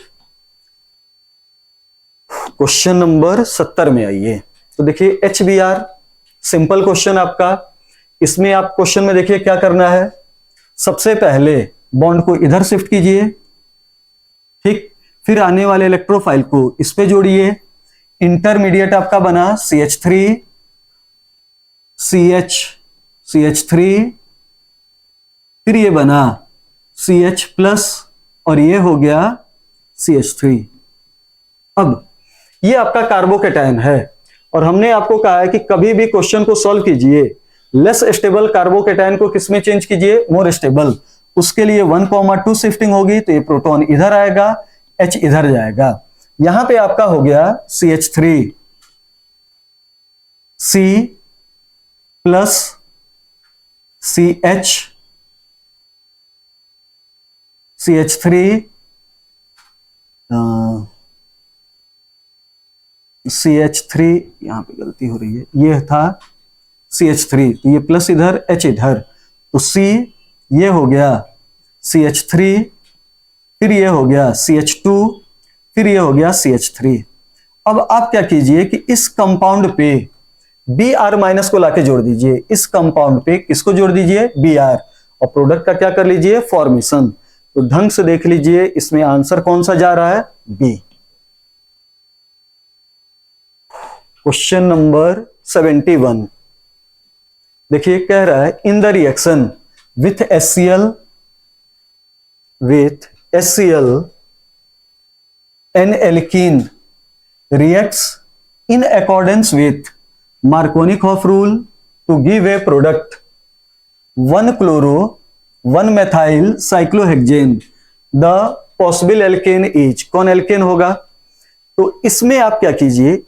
क्वेश्चन नंबर 70 में आइए। तो देखिए HBr सिंपल क्वेश्चन आपका। इसमें आप क्वेश्चन में देखिए क्या करना है, सबसे पहले बॉन्ड को इधर शिफ्ट कीजिए, ठीक, फिर आने वाले इलेक्ट्रोफाइल को इस पे जोड़िए। इंटरमीडिएट आपका बना CH3 CH3, फिर ये बना CH+ और ये हो गया CH3। अब ये आपका कार्बोकेटायन है, और हमने आपको कहा है कि कभी भी क्वेश्चन को सॉल्व कीजिए, लेस स्टेबल कार्बोकेटायन को किसमें चेंज कीजिए, मोर स्टेबल। उसके लिए 1,2 शिफ्टिंग होगी, तो ये प्रोटॉन इधर आएगा, H इधर जाएगा। यहां पे आपका हो गया CH3 C+ CH3 CH3, यहां पे गलती हो रही है, ये था CH3, तो ये प्लस इधर H इधर, तो C ये हो गया CH3, फिर ये हो गया CH2, फिर ये हो गया CH3। अब आप क्या कीजिए कि इस कंपाउंड पे Br- को लाके जोड़ दीजिए, इस कंपाउंड पे किसको जोड़ दीजिए, Br, और प्रोडक्ट का क्या कर लीजिए, फॉर्मेशन। तो ढंग से देख लीजिए इसमें आंसर कौन सा जा रहा है, बी। क्वेश्चन नंबर 71 देखिए, कह रहा है in the reaction with HCl an alkene reacts in accordance with Markovnikov rule to give a product 1-chloro-1-methyl cyclohexane। the possible alkane is, कौन alkane होगा, तो इसमें आप क्या कीजिए,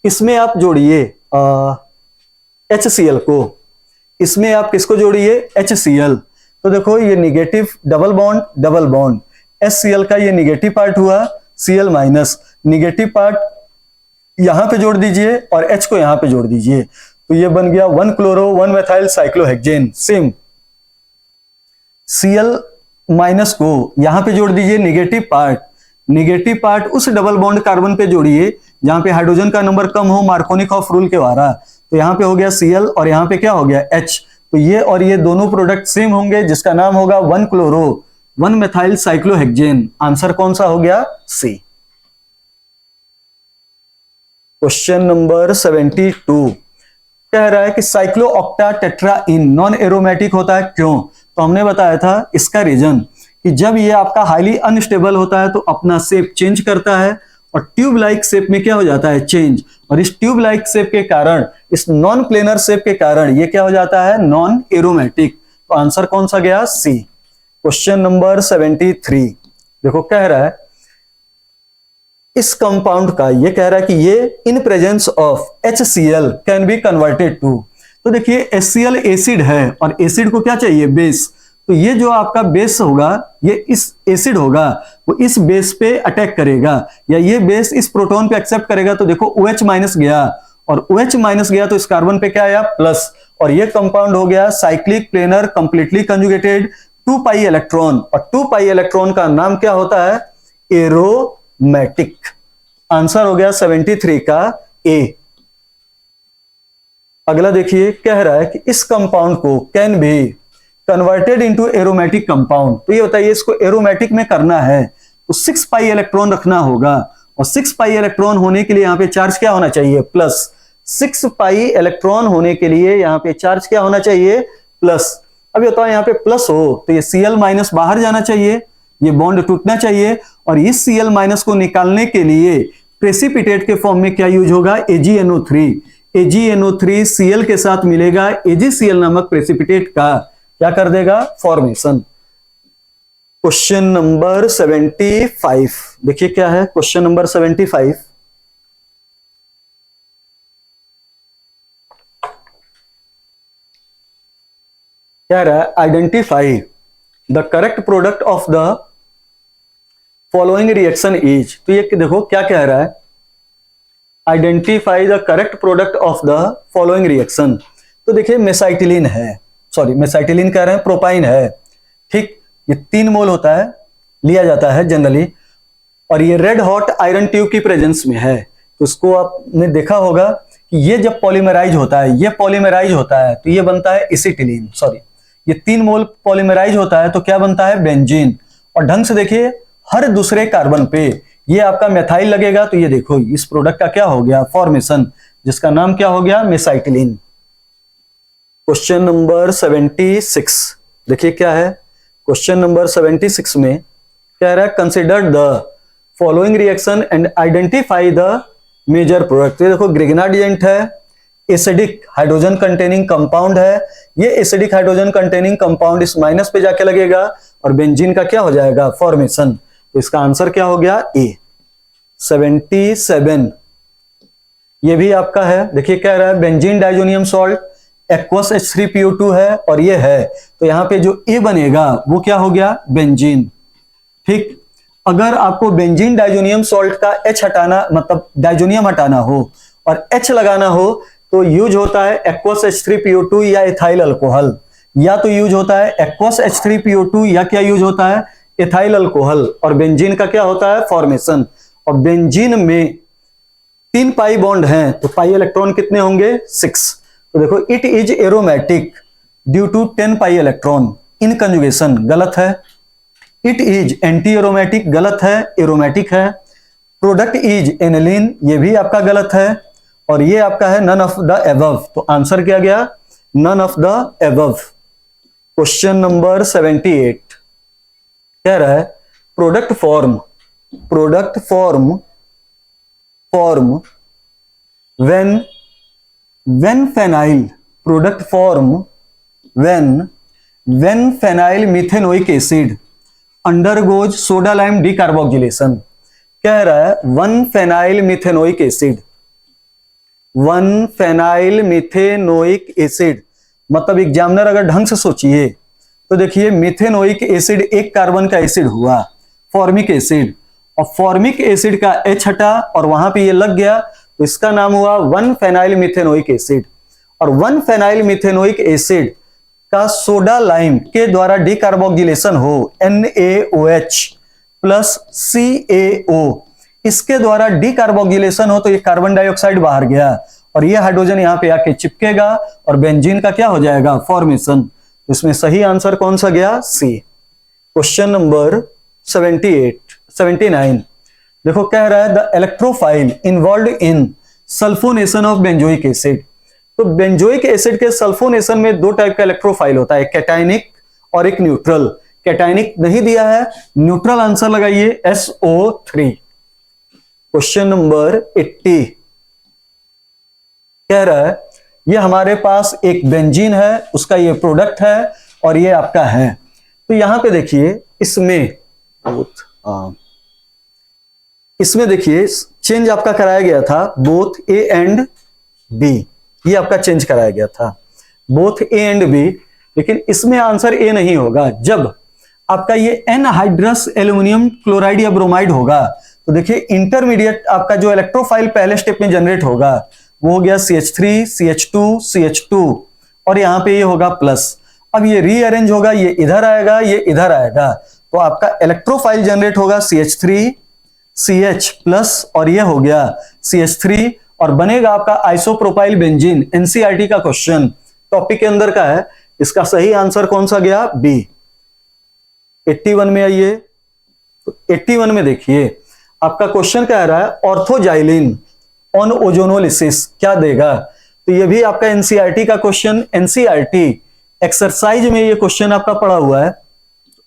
इसमें आप जोड़िए HCl को, इसमें आप किसको जोड़िए, HCl। तो देखो ये निगेटिव डबल बॉन्ड HCl का ये निगेटिव पार्ट हुआ, Cl- निगेटिव पार्ट यहां पे जोड़ दीजिए और H को यहां पे जोड़ दीजिए, तो ये बन गया 1-chloro-1-methyl cyclohexane। सेम Cl- को यहां पे जोड़ दीजिए, निगेटिव पार्ट उस डबल बॉन्ड कार्बन पे जोड़िए जहां पे हाइड्रोजन का नंबर कम हो, मार्कोनिकॉफ रूल के द्वारा। तो यहां पे हो गया Cl और यहां पे क्या हो गया, H। तो ये और ये दोनों प्रोडक्ट सेम होंगे, जिसका नाम होगा 1-chloro-1-methyl cyclohexane। आंसर कौन सा हो गया, सी। क्वेश्चन नंबर 72 कह रहा है कि साइक्लोऑक्टा टेट्राइन नॉन एरोमेटिक होता है, क्यों। तो हमने बताया था इसका रीजन कि जब ये आपका हाईली अनस्टेबल होता है तो अपना शेप चेंज करता है और ट्यूब लाइक शेप में क्या हो जाता है, चेंज। और इस ट्यूब लाइक शेप के कारण, इस नॉन प्लेनर शेप के कारण ये क्या हो जाता है, नॉन एरोमेटिक। तो आंसर कौन सा गया, सी। क्वेश्चन नंबर 73 देखो, कह रहा है इस कंपाउंड का, ये कह रहा है कि ये in presence of HCl can be converted to. तो देखिए HCl एसिड है और एसिड को क्या चाहिए, बेस। तो ये जो आपका बेस होगा, ये इस एसिड होगा, वो इस बेस पे अटैक करेगा, या ये बेस इस प्रोटॉन पे एक्सेप्ट करेगा। तो देखो OH- गया और OH- गया तो इस कार्बन पे क्या आया, प्लस, और ये कंपाउंड हो गया cyclic planar completely conjugated 2 pi electron. और 2 पाई इलेक्ट्रॉन का नाम क्या होता है, एरोमेटिक। आंसर हो गया 73 का ए। अगला देखिए, कह रहा है कि इस कंपाउंड को can be converted into aromatic compound. तो ये बताइए इसको एरोमेटिक में करना है तो 6 पाई इलेक्ट्रॉन रखना होगा, और 6 पाई इलेक्ट्रॉन होने के लिए यहां पे चार्ज क्या होना चाहिए, प्लस। 6 पाई इलेक्ट्रॉन होने के लिए यहां पे चार्ज क्या होना चाहिए, प्लस। अब बताओ यहां पे प्लस हो तो ये Cl- बाहर जाना चाहिए, ये बॉन्ड टूटना चाहिए, और इस Cl माइनस को निकालने के लिए प्रेसिपिटेट के फॉर्म में क्या यूज होगा, AgNO3। AgNO3 Cl के साथ मिलेगा, AgCl नामक प्रेसिपिटेट का क्या कर देगा, फॉर्मेशन। क्वेश्चन नंबर 75 देखिए क्या है, क्वेश्चन नंबर 75 क्या रहा है, identify the correct product of the following reaction is. तो ये देखो क्या कह रहा है, identify the correct product of the following reaction. तो देखिए मेसाइटिलीन है, सॉरी मेसाइटिलीन कह रहे हैं, प्रोपाइन है, ठीक, ये 3 मोल होता है, लिया जाता है जनरली, और ये रेड हॉट आयरन ट्यूब की प्रेजेंस में है। तो इसको आपने देखा होगा कि ये जब पॉलीमराइज होता है, ये पॉलीमराइज होता है तो ये बनता है एसिटिलीन, सॉरी ये 3 मोल पॉलीमराइज होता है तो क्या बनता है, बेंजीन। और ढंग से देखिए हर दूसरे कार्बन पे ये आपका मेथाइल लगेगा, तो ये देखो इस प्रोडक्ट का क्या हो गया, फॉर्मेशन, जिसका नाम क्या हो गया, मेसाइटिलीन। क्वेश्चन नंबर 76 देखिए क्या है, क्वेश्चन नंबर 76 में कह रहा है consider the following reaction and identify the major product. तो देखो ग्रिग्नाडिएंट है, एसिडिक हाइड्रोजन कंटेनिंग कंपाउंड है, ये एसिडिक हाइड्रोजन कंटेनिंग कंपाउंड इस माइनस पे जाके लगेगा और बेंजीन का क्या हो जाएगा, फॉर्मेशन। तो इसका आंसर क्या हो गया, ए। 77 ये भी आपका है, देखिए क्या रहा है, benzene diazonium salt, aqueous H3PO2 है और ये है, तो यहां पे जो ए बनेगा वो क्या हो गया, बेंजीन, ठीक। अगर आपको बेंजीन डाइजोनियम सॉल्ट का H हटाना, मतलब डाइजोनियम हटाना हो और H लगाना हो, तो यूज होता है एक्वस H3PO2 या इथाइल अल्कोहल, या तो यूज होता है एक्वस H3PO2 या क्या यूज होता है, इथाइल अल्कोहल। और बेंजीन का क्या होता है, फॉर्मेशन। और बेंजीन में 3 पाई बॉन्ड हैं, तो पाई इलेक्ट्रॉन कितने होंगे, 6। तो देखो it is aromatic due to 10 pi electron in conjugation, गलत है। इट इज एंटी एरोमेटिक, गलत है, एरोमेटिक है। प्रोडक्ट इज एनिलीन, ये भी आपका गलत है। और ये आपका है नन ऑफ द एबव, तो आंसर क्या गया, none of the above. Question number 78 कह रहा है product form when phenyl product form when phenyl methanoic acid undergoes soda lime decarboxylation। कह रहा है 1 phenyl methanoic acid, मतलब एग्जामिनर अगर ढंग से सोचिए तो देखिए मिथेनोइक एसिड एक कार्बन का एसिड हुआ, फॉर्मिक एसिड, और फॉर्मिक एसिड का H हटा और वहां पे ये लग गया, तो इसका नाम हुआ 1 फेनाइल मिथेनोइक एसिड। और 1 फेनाइल मिथेनोइक एसिड का सोडा लाइम के द्वारा डिकार्बोक्सिलेशन हो, NaOH प्लस CaO, इसके द्वारा डिकार्बोक्सिलेशन हो, तो ये कार्बन डाइऑक्साइड बाहर गया और ये हाइड्रोजन यहां पे आके चिपकेगा और बेंजीन का क्या हो जाएगा, फॉर्मेशन। इसमें सही आंसर कौन सा गया, सी। क्वेश्चन नंबर 79 देखो कह रहा है the electrophile involve in sulphonation of benzoic acid. तो बेंजोइक एसिड के सल्फोनेशन में 2 टाइप का इलेक्ट्रोफाइल होता है, कैटायनिक और एक न्यूट्रल। कैटायनिक नहीं दिया है, न्यूट्रल आंसर लगाइए SO3। क्वेश्चन नंबर 80 कह रहा है ये हमारे पास एक बेंजीन है, उसका ये प्रोडक्ट है और ये आपका है। तो यहां पे देखिए इसमें देखिए चेंज आपका कराया गया था, बोथ A एंड B, ये आपका चेंज कराया गया था, बोथ A एंड B। लेकिन इसमें आंसर A नहीं होगा, जब आपका ये एनहाइड्रस एल्यूमिनियम क्लोराइड या ब्रोमाइड होगा, तो देखिए इंटरमीडिएट आपका जो इलेक्ट्रोफाइल पहले स्टेप में जनरेट होगा वो हो गया CH3 CH2 CH2 और यहां पे ये होगा प्लस। अब ये रीअरेंज होगा, ये इधर आएगा, ये इधर आएगा, तो आपका इलेक्ट्रोफाइल जनरेट होगा CH3 CH प्लस और ये हो गया CH3 और बनेगा आपका आइसोप्रोपाइल बेंजीन। एनसीईआरटी का क्वेश्चन टॉपिक के अंदर का है, इसका सही आंसर कौन सा गया, बी। 81 में आइए, तो 81 में देखिए आपका क्वेश्चन कह रहा है ऑर्थोजाइलिन ऑन ओजोनोलिसिस क्या देगा। तो ये भी आपका एनसीईआरटी का क्वेश्चन, एनसीईआरटी एक्सरसाइज में ये क्वेश्चन आपका पड़ा हुआ है।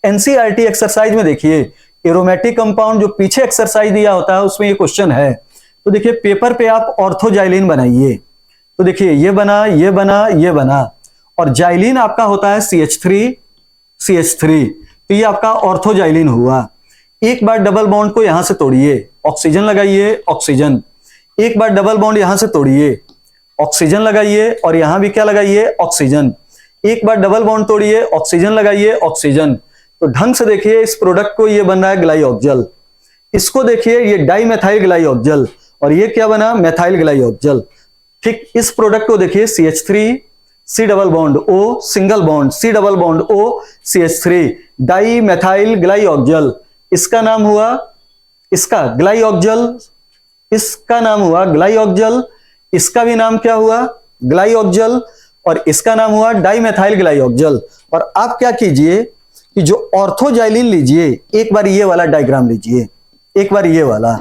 एनसीईआरटी एक्सरसाइज में देखिए एरोमेटिक कंपाउंड जो पीछे एक्सरसाइज दिया होता है उसमें ये क्वेश्चन है। तो देखिए पेपर पे आप ऑर्थोजाइलिन बनाइए, तो देखिए ये बना, ये बना, ये बना, और जाइलिन आपका होता है CH3, तो ये आपका ऑर्थोजाइलिन हुआ। एक बार डबल बॉन्ड को यहां से तोड़िए, ऑक्सीजन लगाइए, ऑक्सीजन। एक बार डबल बॉन्ड यहां से तोड़िए, ऑक्सीजन लगाइए, और यहां भी क्या लगाइए, ऑक्सीजन। एक बार डबल बॉन्ड तोड़िए, ऑक्सीजन लगाइए, ऑक्सीजन। तो ढंग से देखिए इस प्रोडक्ट को, ये बन रहा है ग्लाइऑक्जल। इसको देखिए ये डाइमेथाइल ग्लाइऑक्जल, और ये क्या बना, मेथाइल ग्लाइऑक्जल। ठीक इस प्रोडक्ट को देखिए CH3 C double bond O single bond C double bond O CH3 di methyl glyoxal. इसका नाम हुआ, इसका ग्लाइऑक्जल, इसका नाम हुआ ग्लाइऑक्जल, इसका भी नाम क्या हुआ, ग्लाइऑक्जल, और इसका नाम हुआ डाइमेथाइल ग्लाइऑक्जल। और आप क्या कीजिए कि जो ऑर्थोजाइलिन लीजिए, एक बार ये वाला डायग्राम लीजिए, एक बार ये वाला,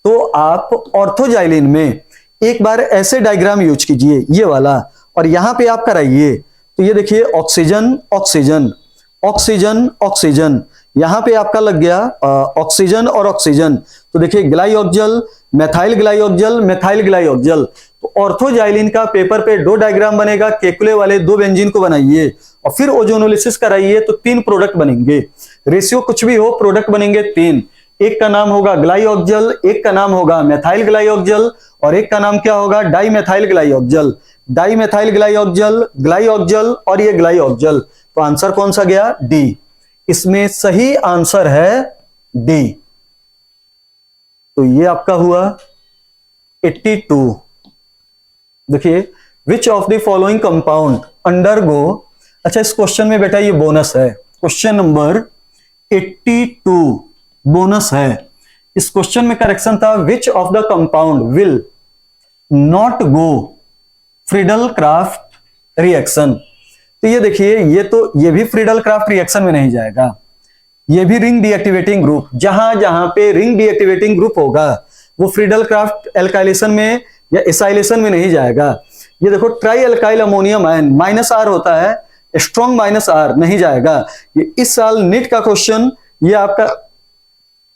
तो आप ऑर्थोजाइलिन में एक बार ऐसे डायग्राम यूज कीजिए, ये वाला, और यहां पे आप कराइए। तो ये देखिए ऑक्सीजन, ऑक्सीजन, ऑक्सीजन, ऑक्सीजन, यहां पे आपका लग गया ऑक्सीजन और ऑक्सीजन। तो देखिए ग्लाइऑक्जल, मेथाइल ग्लाइऑक्जल, मेथाइल ग्लाइऑक्जल। तो ऑर्थोजाइलिन का पेपर पे 2 डायग्राम बनेगा, केकुले वाले 2 बेंजीन को बनाइए और फिर ओजोनोलिसिस कराइए, तो 3 प्रोडक्ट बनेंगे। रेशियो कुछ भी हो, प्रोडक्ट बनेंगे 3। एक का नाम होगा ग्लाइऑक्जल, एक का नाम होगा मेथाइल ग्लाइऑक्जल, और एक का नाम क्या होगा, डाइमेथाइल ग्लाइऑक्जल। डाइमेथाइल ग्लाइऑक्जल, ग्लाइऑक्जल, और ये ग्लाइऑक्जल। तो आंसर कौन सा गया, डी। इसमें सही आंसर है डी। तो ये आपका हुआ 82। देखिए विच of the following compound undergo, अच्छा इस क्वेश्चन में बेटा ये बोनस है, क्वेश्चन नंबर 82 बोनस है। इस क्वेश्चन में करेक्शन था विच of the compound will not go Friedel craft reaction. तो ये देखिए ये भी फ्रीडल क्राफ्ट रिएक्शन में नहीं जाएगा, ये भी रिंग डीएक्टिवेटिंग ग्रुप, जहां जहां पे रिंग डीएक्टिवेटिंग ग्रुप होगा वो फ्रीडल क्राफ्ट एल्काइलेशन में या एसाइलेशन में नहीं जाएगा। ये देखो try alkyl ammonium ion -R होता है, स्ट्रॉन्ग -R नहीं जाएगा। ये इस साल नीट का क्वेश्चन, ये आपका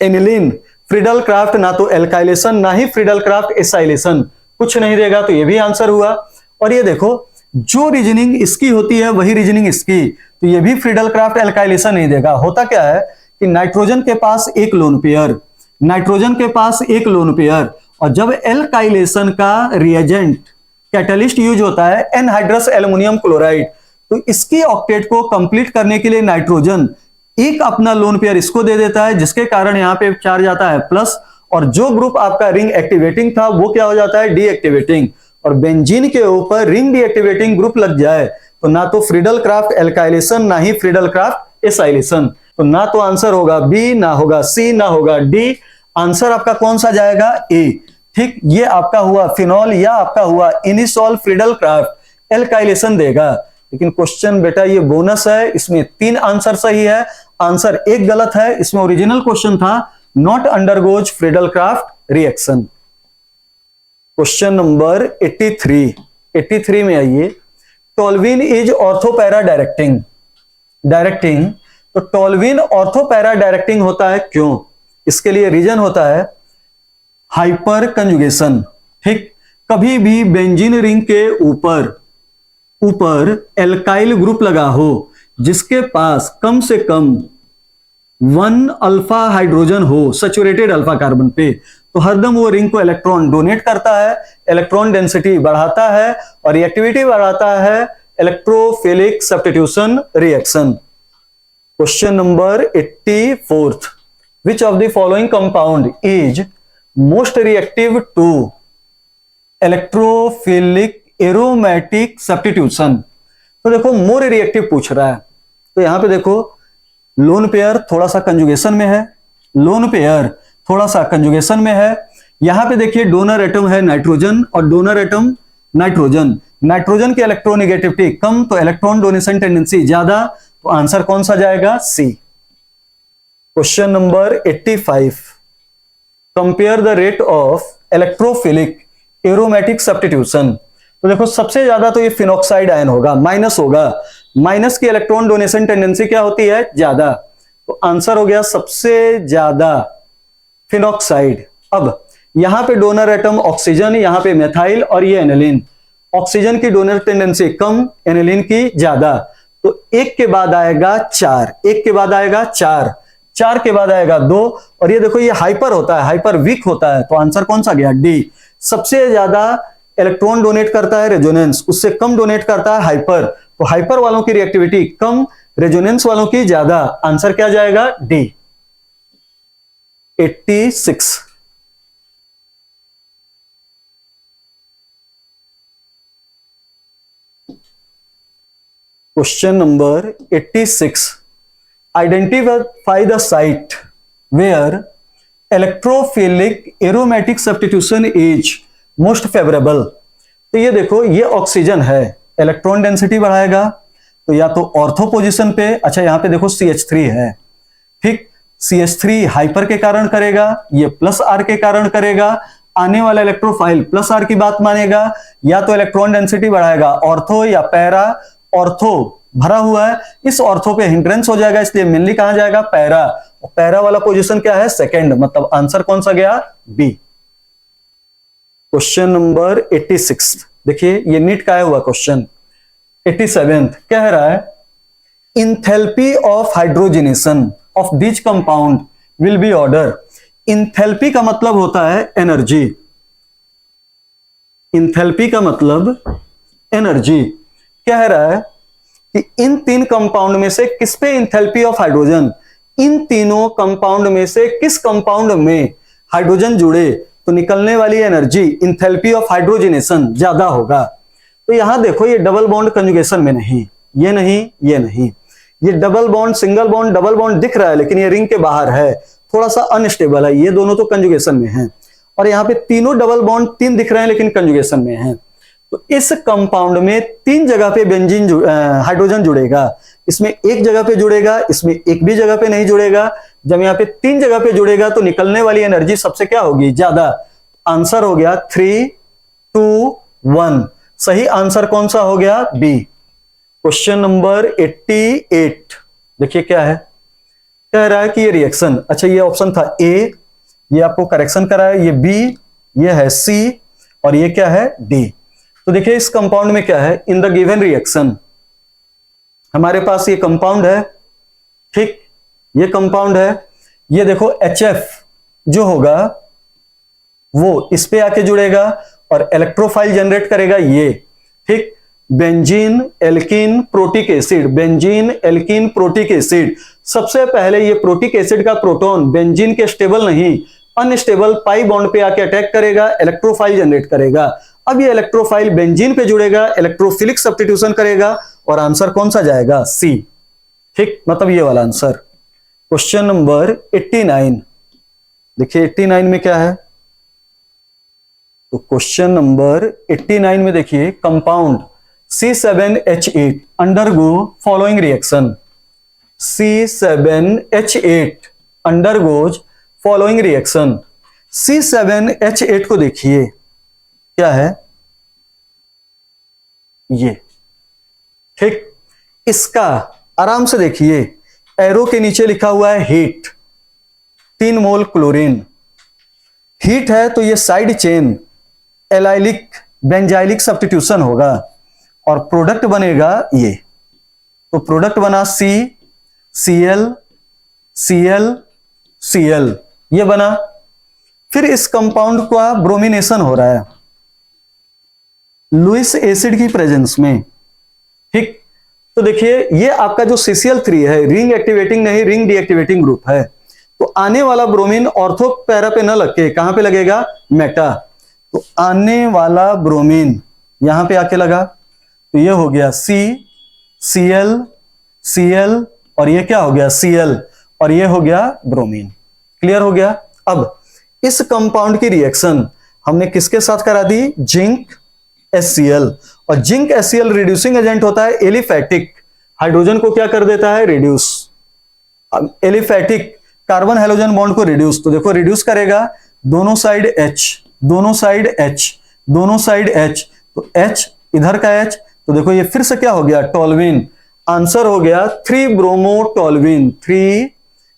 एनिलीन फ्रीडल क्राफ्ट ना तो एल्काइलेशन ना ही फ्रीडल क्राफ्ट एसाइलेशन, कुछ नहीं देगा, तो ये भी आंसर हुआ। और ये देखो जो रीजनिंग इसकी होती है वही रीजनिंग इसकी, तो ये भी फ्रीडल क्राफ्ट एल्काइलेशन नहीं देगा। होता क्या है कि नाइट्रोजन के पास एक लोन पेयर, नाइट्रोजन के पास एक लोन पेयर, और जब एल्काइलेशन का रिएजेंट कैटलिस्ट यूज होता है एनहाइड्रस एल्युमिनियम क्लोराइड, तो इसकी ऑक्टेट को कंप्लीट करने के लिए नाइट्रोजन एक अपना लोन पेयर इसको दे देता है, जिसके कारण यहां पे चार्ज आता है प्लस, और जो ग्रुप आपका रिंग एक्टिवेटिंग था वो क्या हो जाता है, डीएक्टिवेटिंग। और बेंजीन के ऊपर रिंग डीएक्टिवेटिंग ग्रुप लग जाए तो ना तो फ्रीडल क्राफ्ट एल्काइलेशन ना ही फ्रीडल क्राफ्ट एसाइलेशन, तो ना तो आंसर होगा बी, ना होगा सी, ना होगा डी। आंसर आपका कौन सा जाएगा, ए। ठीक, ये आपका हुआ फिनॉल या आपका हुआ इनिसॉल फ्रीडल क्राफ्ट एल्काइलेशन देगा। लेकिन क्वेश्चन बेटा ये बोनस है, इसमें 3 आंसर सही है, आंसर एक गलत है। इसमें ओरिजिनल क्वेश्चन था not undergoes Friedel craft reaction. Question number 83 में आइए, टोल्विन इज ऑर्थोपैरा डायरेक्टिंग। तो टोल्विन ऑर्थोपैरा डायरेक्टिंग होता है क्यों, इसके लिए रीजन होता है हाइपर कंजुगेशन। ठीक, कभी भी बेंजीन रिंग के ऊपर एल्काइल ग्रुप लगा हो जिसके पास कम से कम 1 अल्फा हाइड्रोजन हो सैचुरेटेड अल्फा कार्बन पे, तो हरदम वो रिंग को इलेक्ट्रॉन डोनेट करता है, इलेक्ट्रॉन डेंसिटी बढ़ाता है और रिएक्टिविटी बढ़ाता है, electrophilic substitution reaction. Question number 84, which of the following compound is most reactive to electrophilic aromatic substitution. तो देखो मोर रिएक्टिव पूछ रहा है, तो यहां पे देखो लोन पेयर थोड़ा सा कंजुगेशन में है, लोन पेयर थोड़ा सा कंजुगेशन में है। यहां पे देखिए डोनर एटम है नाइट्रोजन और डोनर एटम नाइट्रोजन, नाइट्रोजन की इलेक्ट्रोनेगेटिविटी कम तो इलेक्ट्रॉन डोनेशन टेंडेंसी ज्यादा, तो आंसर कौन सा जाएगा, C. Question number 85, compare the rate of electrophilic aromatic substitution. तो देखो सबसे ज्यादा तो ये फिनॉक्साइड आयन होगा, माइनस होगा, माइनस की इलेक्ट्रॉन डोनेशन टेंडेंसी क्या होती है, ज्यादा। तो आंसर हो गया सबसे ज्यादा फिनॉक्साइड। अब यहां पे डोनर एटम ऑक्सीजन, यहां पे मेथाइल और ये एनिलीन। ऑक्सीजन की डोनर टेंडेंसी कम, एनिलीन की ज्यादा। तो एक के बाद आएगा 4, एक के बाद आएगा 4, 4 के बाद आएगा 2, और ये देखो ये हाइपर होता है, हाइपर वीक होता है। तो आंसर कौन सा गया, डी। सबसे ज्यादा इलेक्ट्रॉन डोनेट करता है रेजोनेंस, उससे कम डोनेट करता है हाइपर। तो हाइपर वालों की रिएक्टिविटी कम, रेजोनेंस वालों की ज्यादा। आंसर क्या जाएगा, D 86। Question number 86, identify the site where electrophilic aromatic substitution is most favourable. तो ये देखो ये ऑक्सीजन है, इलेक्ट्रॉन डेंसिटी बढ़ाएगा तो या तो ऑर्थो पोजीशन पे, अच्छा यहां पे देखो CH3 है, ठीक। CH3 हाइपर के कारण करेगा, ये प्लस आर के कारण करेगा। आने वाला इलेक्ट्रोफाइल प्लस आर की बात मानेगा, या तो इलेक्ट्रॉन डेंसिटी बढ़ाएगा ऑर्थो या पैरा। ऑर्थो भरा हुआ है, इस ऑर्थो पे हिंड्रेंस हो जाएगा, इसलिए मेनली कहां जाएगा, पैरा। पैरा वाला पोजीशन क्या है, सेकंड। मतलब आंसर कौन सा गया, बी। क्वेश्चन नंबर 86 देखिए, ये नीट का आया हुआ क्वेश्चन। 87 कह रहा है enthalpy of hydrogenation of this compound will be order. Enthalpy का मतलब होता है एनर्जी, इंथैल्पी का मतलब एनर्जी। कह रहा है कि इन तीन कंपाउंड में से किस पे इंथैल्पी ऑफ हाइड्रोजन, इन तीनों कंपाउंड में से किस कंपाउंड में हाइड्रोजन जुड़े तो निकलने वाली एनर्जी इंथैल्पी ऑफ हाइड्रोजनेशन ज्यादा होगा। तो यहां देखो ये डबल बॉन्ड कंजुगेशन में नहीं, ये नहीं, ये नहीं, ये double bond, single bond, double bond दिख रहा है लेकिन ये रिंग के बाहर है, थोड़ा सा अनस्टेबल है। ये दोनों तो कंजुगेशन में हैं, और यहाँ पे तीनों डबल बॉन्ड तीन दिख रहे हैं लेकिन कंजुगेशन में हैं। तो इस कंपाउंड में तीन जगह पे बेंजीन हाइड्रोजन जुड़ेगा, इसमें एक जगह पे जुड़ेगा, इसमें एक भी जगह पे नहीं जुड़ेगा। जब यहाँ पे तीन जगह पे जुड़ेगा तो निकलने वाली एनर्जी सबसे क्या होगी, ज्यादा। आंसर हो गया 3, 2, 1। सही आंसर कौन सा हो गया, बी। क्वेश्चन नंबर 88 देखिए क्या है, कह रहा है कि ये रिएक्शन, अच्छा ये ऑप्शन था ए, ये आपको करेक्शन करा है, ये बी, ये है सी, और ये क्या है, डी। तो देखिए इस कंपाउंड में क्या है, इन द गिवन रिएक्शन हमारे पास ये कंपाउंड है, ठीक, ये कंपाउंड है। ये देखो HF जो होगा वो इस पे आके जुड़ेगा और इलेक्ट्रोफाइल जनरेट करेगा, ये ठीक। Benzene alkene protic acid, benzene alkene protic acid, सबसे पहले ये प्रोटिक एसिड का प्रोटॉन बेंजीन के स्टेबल नहीं अनस्टेबल पाई बॉन्ड पे आके अटैक करेगा, इलेक्ट्रोफाइल जनरेट करेगा। अब ये इलेक्ट्रोफाइल बेंजीन पे जुड़ेगा, इलेक्ट्रोफिलिक सब्स्टिट्यूशन करेगा, और आंसर कौन सा जाएगा, सी, ठीक। मतलब ये वाला आंसर। क्वेश्चन नंबर 89 देखिए 89 में क्या है, तो क्वेश्चन नंबर 89 में देखिए compound C7H8 undergo following reaction. C7H8 undergoes following reaction. C7H8 को देखिए क्या है, ये ठीक। इसका आराम से देखिए, एरो के नीचे लिखा हुआ है हीट, 3 मोल क्लोरीन। हीट है तो ये side chain allylic benzylic substitution होगा और प्रोडक्ट बनेगा ये। तो प्रोडक्ट बना C, Cl, Cl, Cl, ये बना। फिर इस कंपाउंड का ब्रोमिनेशन हो रहा है लुईस एसिड की प्रेजेंस में, ठीक। तो देखिए ये आपका जो CCl3 है रिंग एक्टिवेटिंग नहीं, रिंग डीएक्टिवेटिंग ग्रुप है। तो आने वाला ब्रोमीन ऑर्थो पैरा पे न लग के कहां पे लगेगा, मेटा। तो आने वाला ब्रोमीन यहां पे आके लगा, तो ये हो गया C, Cl, Cl, और ये क्या हो गया, Cl, और ये हो गया ब्रोमीन। क्लियर हो गया। अब इस कंपाउंड की रिएक्शन हमने किसके साथ करा दी, जिंक HCl, और जिंक HCl रिड्यूसिंग एजेंट होता है एलिफैटिक, हाइड्रोजन को क्या कर देता है, reduce. Aliphatic carbon hydrogen bond को रिड्यूस, तो देखो रिड्यूस करेगा, दोनों साइड H, दोनों साइड H, दोनों साइड H, तो H इधर का H, तो देखो ये फिर से क्या हो गया, टोल्यूइन। आंसर हो गया 3 ब्रोमोटोल्विन, 3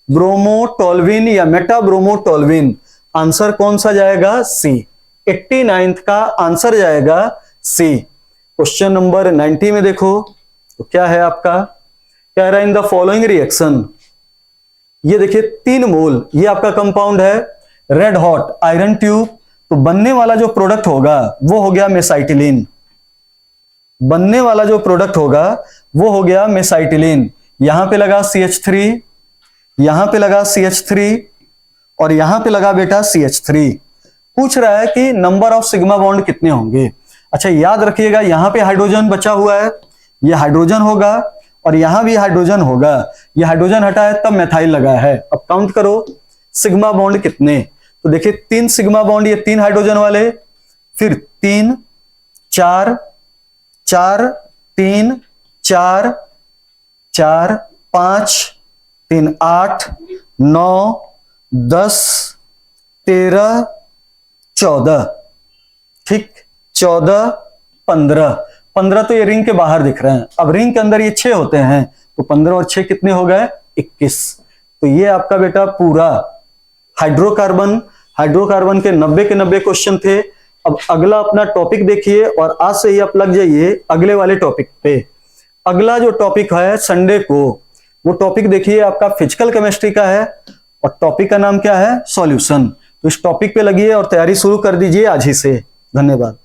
ब्रोमोटोल्विन या मेटाब्रोमोटोल्विन। आंसर कौन सा जाएगा? सी। 89th का आंसर जाएगा सी। क्वेश्चन नंबर 90 में देखो तो क्या है आपका, कह रहा है इन द फॉलोइंग रिएक्शन, ये देखिए 3 मोल, ये आपका कंपाउंड है रेड हॉट आयरन ट्यूब, तो बनने वाला जो प्रोडक्ट होगा वो हो गया मेसाइटिलीन। बनने वाला जो प्रोडक्ट होगा वो हो गया मेसाइटिलीन। यहां पे लगा CH3, यहां पे लगा CH3 और यहां पे लगा बेटा CH3। पूछ रहा है कि नंबर ऑफ सिग्मा बॉन्ड कितने होंगे। अच्छा याद रखिएगा, यहां पे हाइड्रोजन बचा हुआ है, ये हाइड्रोजन होगा और यहां भी हाइड्रोजन होगा, ये हाइड्रोजन हटा है तब मेथाइल लगा है। अब काउंट करो सिग्मा बॉन्ड कितने, तो देखिए 3 सिग्मा बॉन्ड, ये 3 हाइड्रोजन वाले, फिर 3 4 4 3 4 4 5 3 8 9 10 13 14, ठीक 14 15 15 तो ये रिंग के बाहर दिख रहे हैं। अब रिंग के अंदर ये 6 होते हैं, तो 15 और 6 कितने हो गए? 21। तो ये आपका बेटा पूरा हाइड्रोकार्बन, हाइड्रोकार्बन के 90 के 90 क्वेश्चन थे। अब अगला अपना टॉपिक देखिए और आज से ही आप लग जाइए अगले वाले टॉपिक पे। अगला जो टॉपिक है संडे को, वो टॉपिक देखिए आपका फिजिकल केमिस्ट्री का है और टॉपिक का नाम क्या है? सॉल्यूशन। तो इस टॉपिक पे लगिए और तैयारी शुरू कर दीजिए आज ही से। धन्यवाद।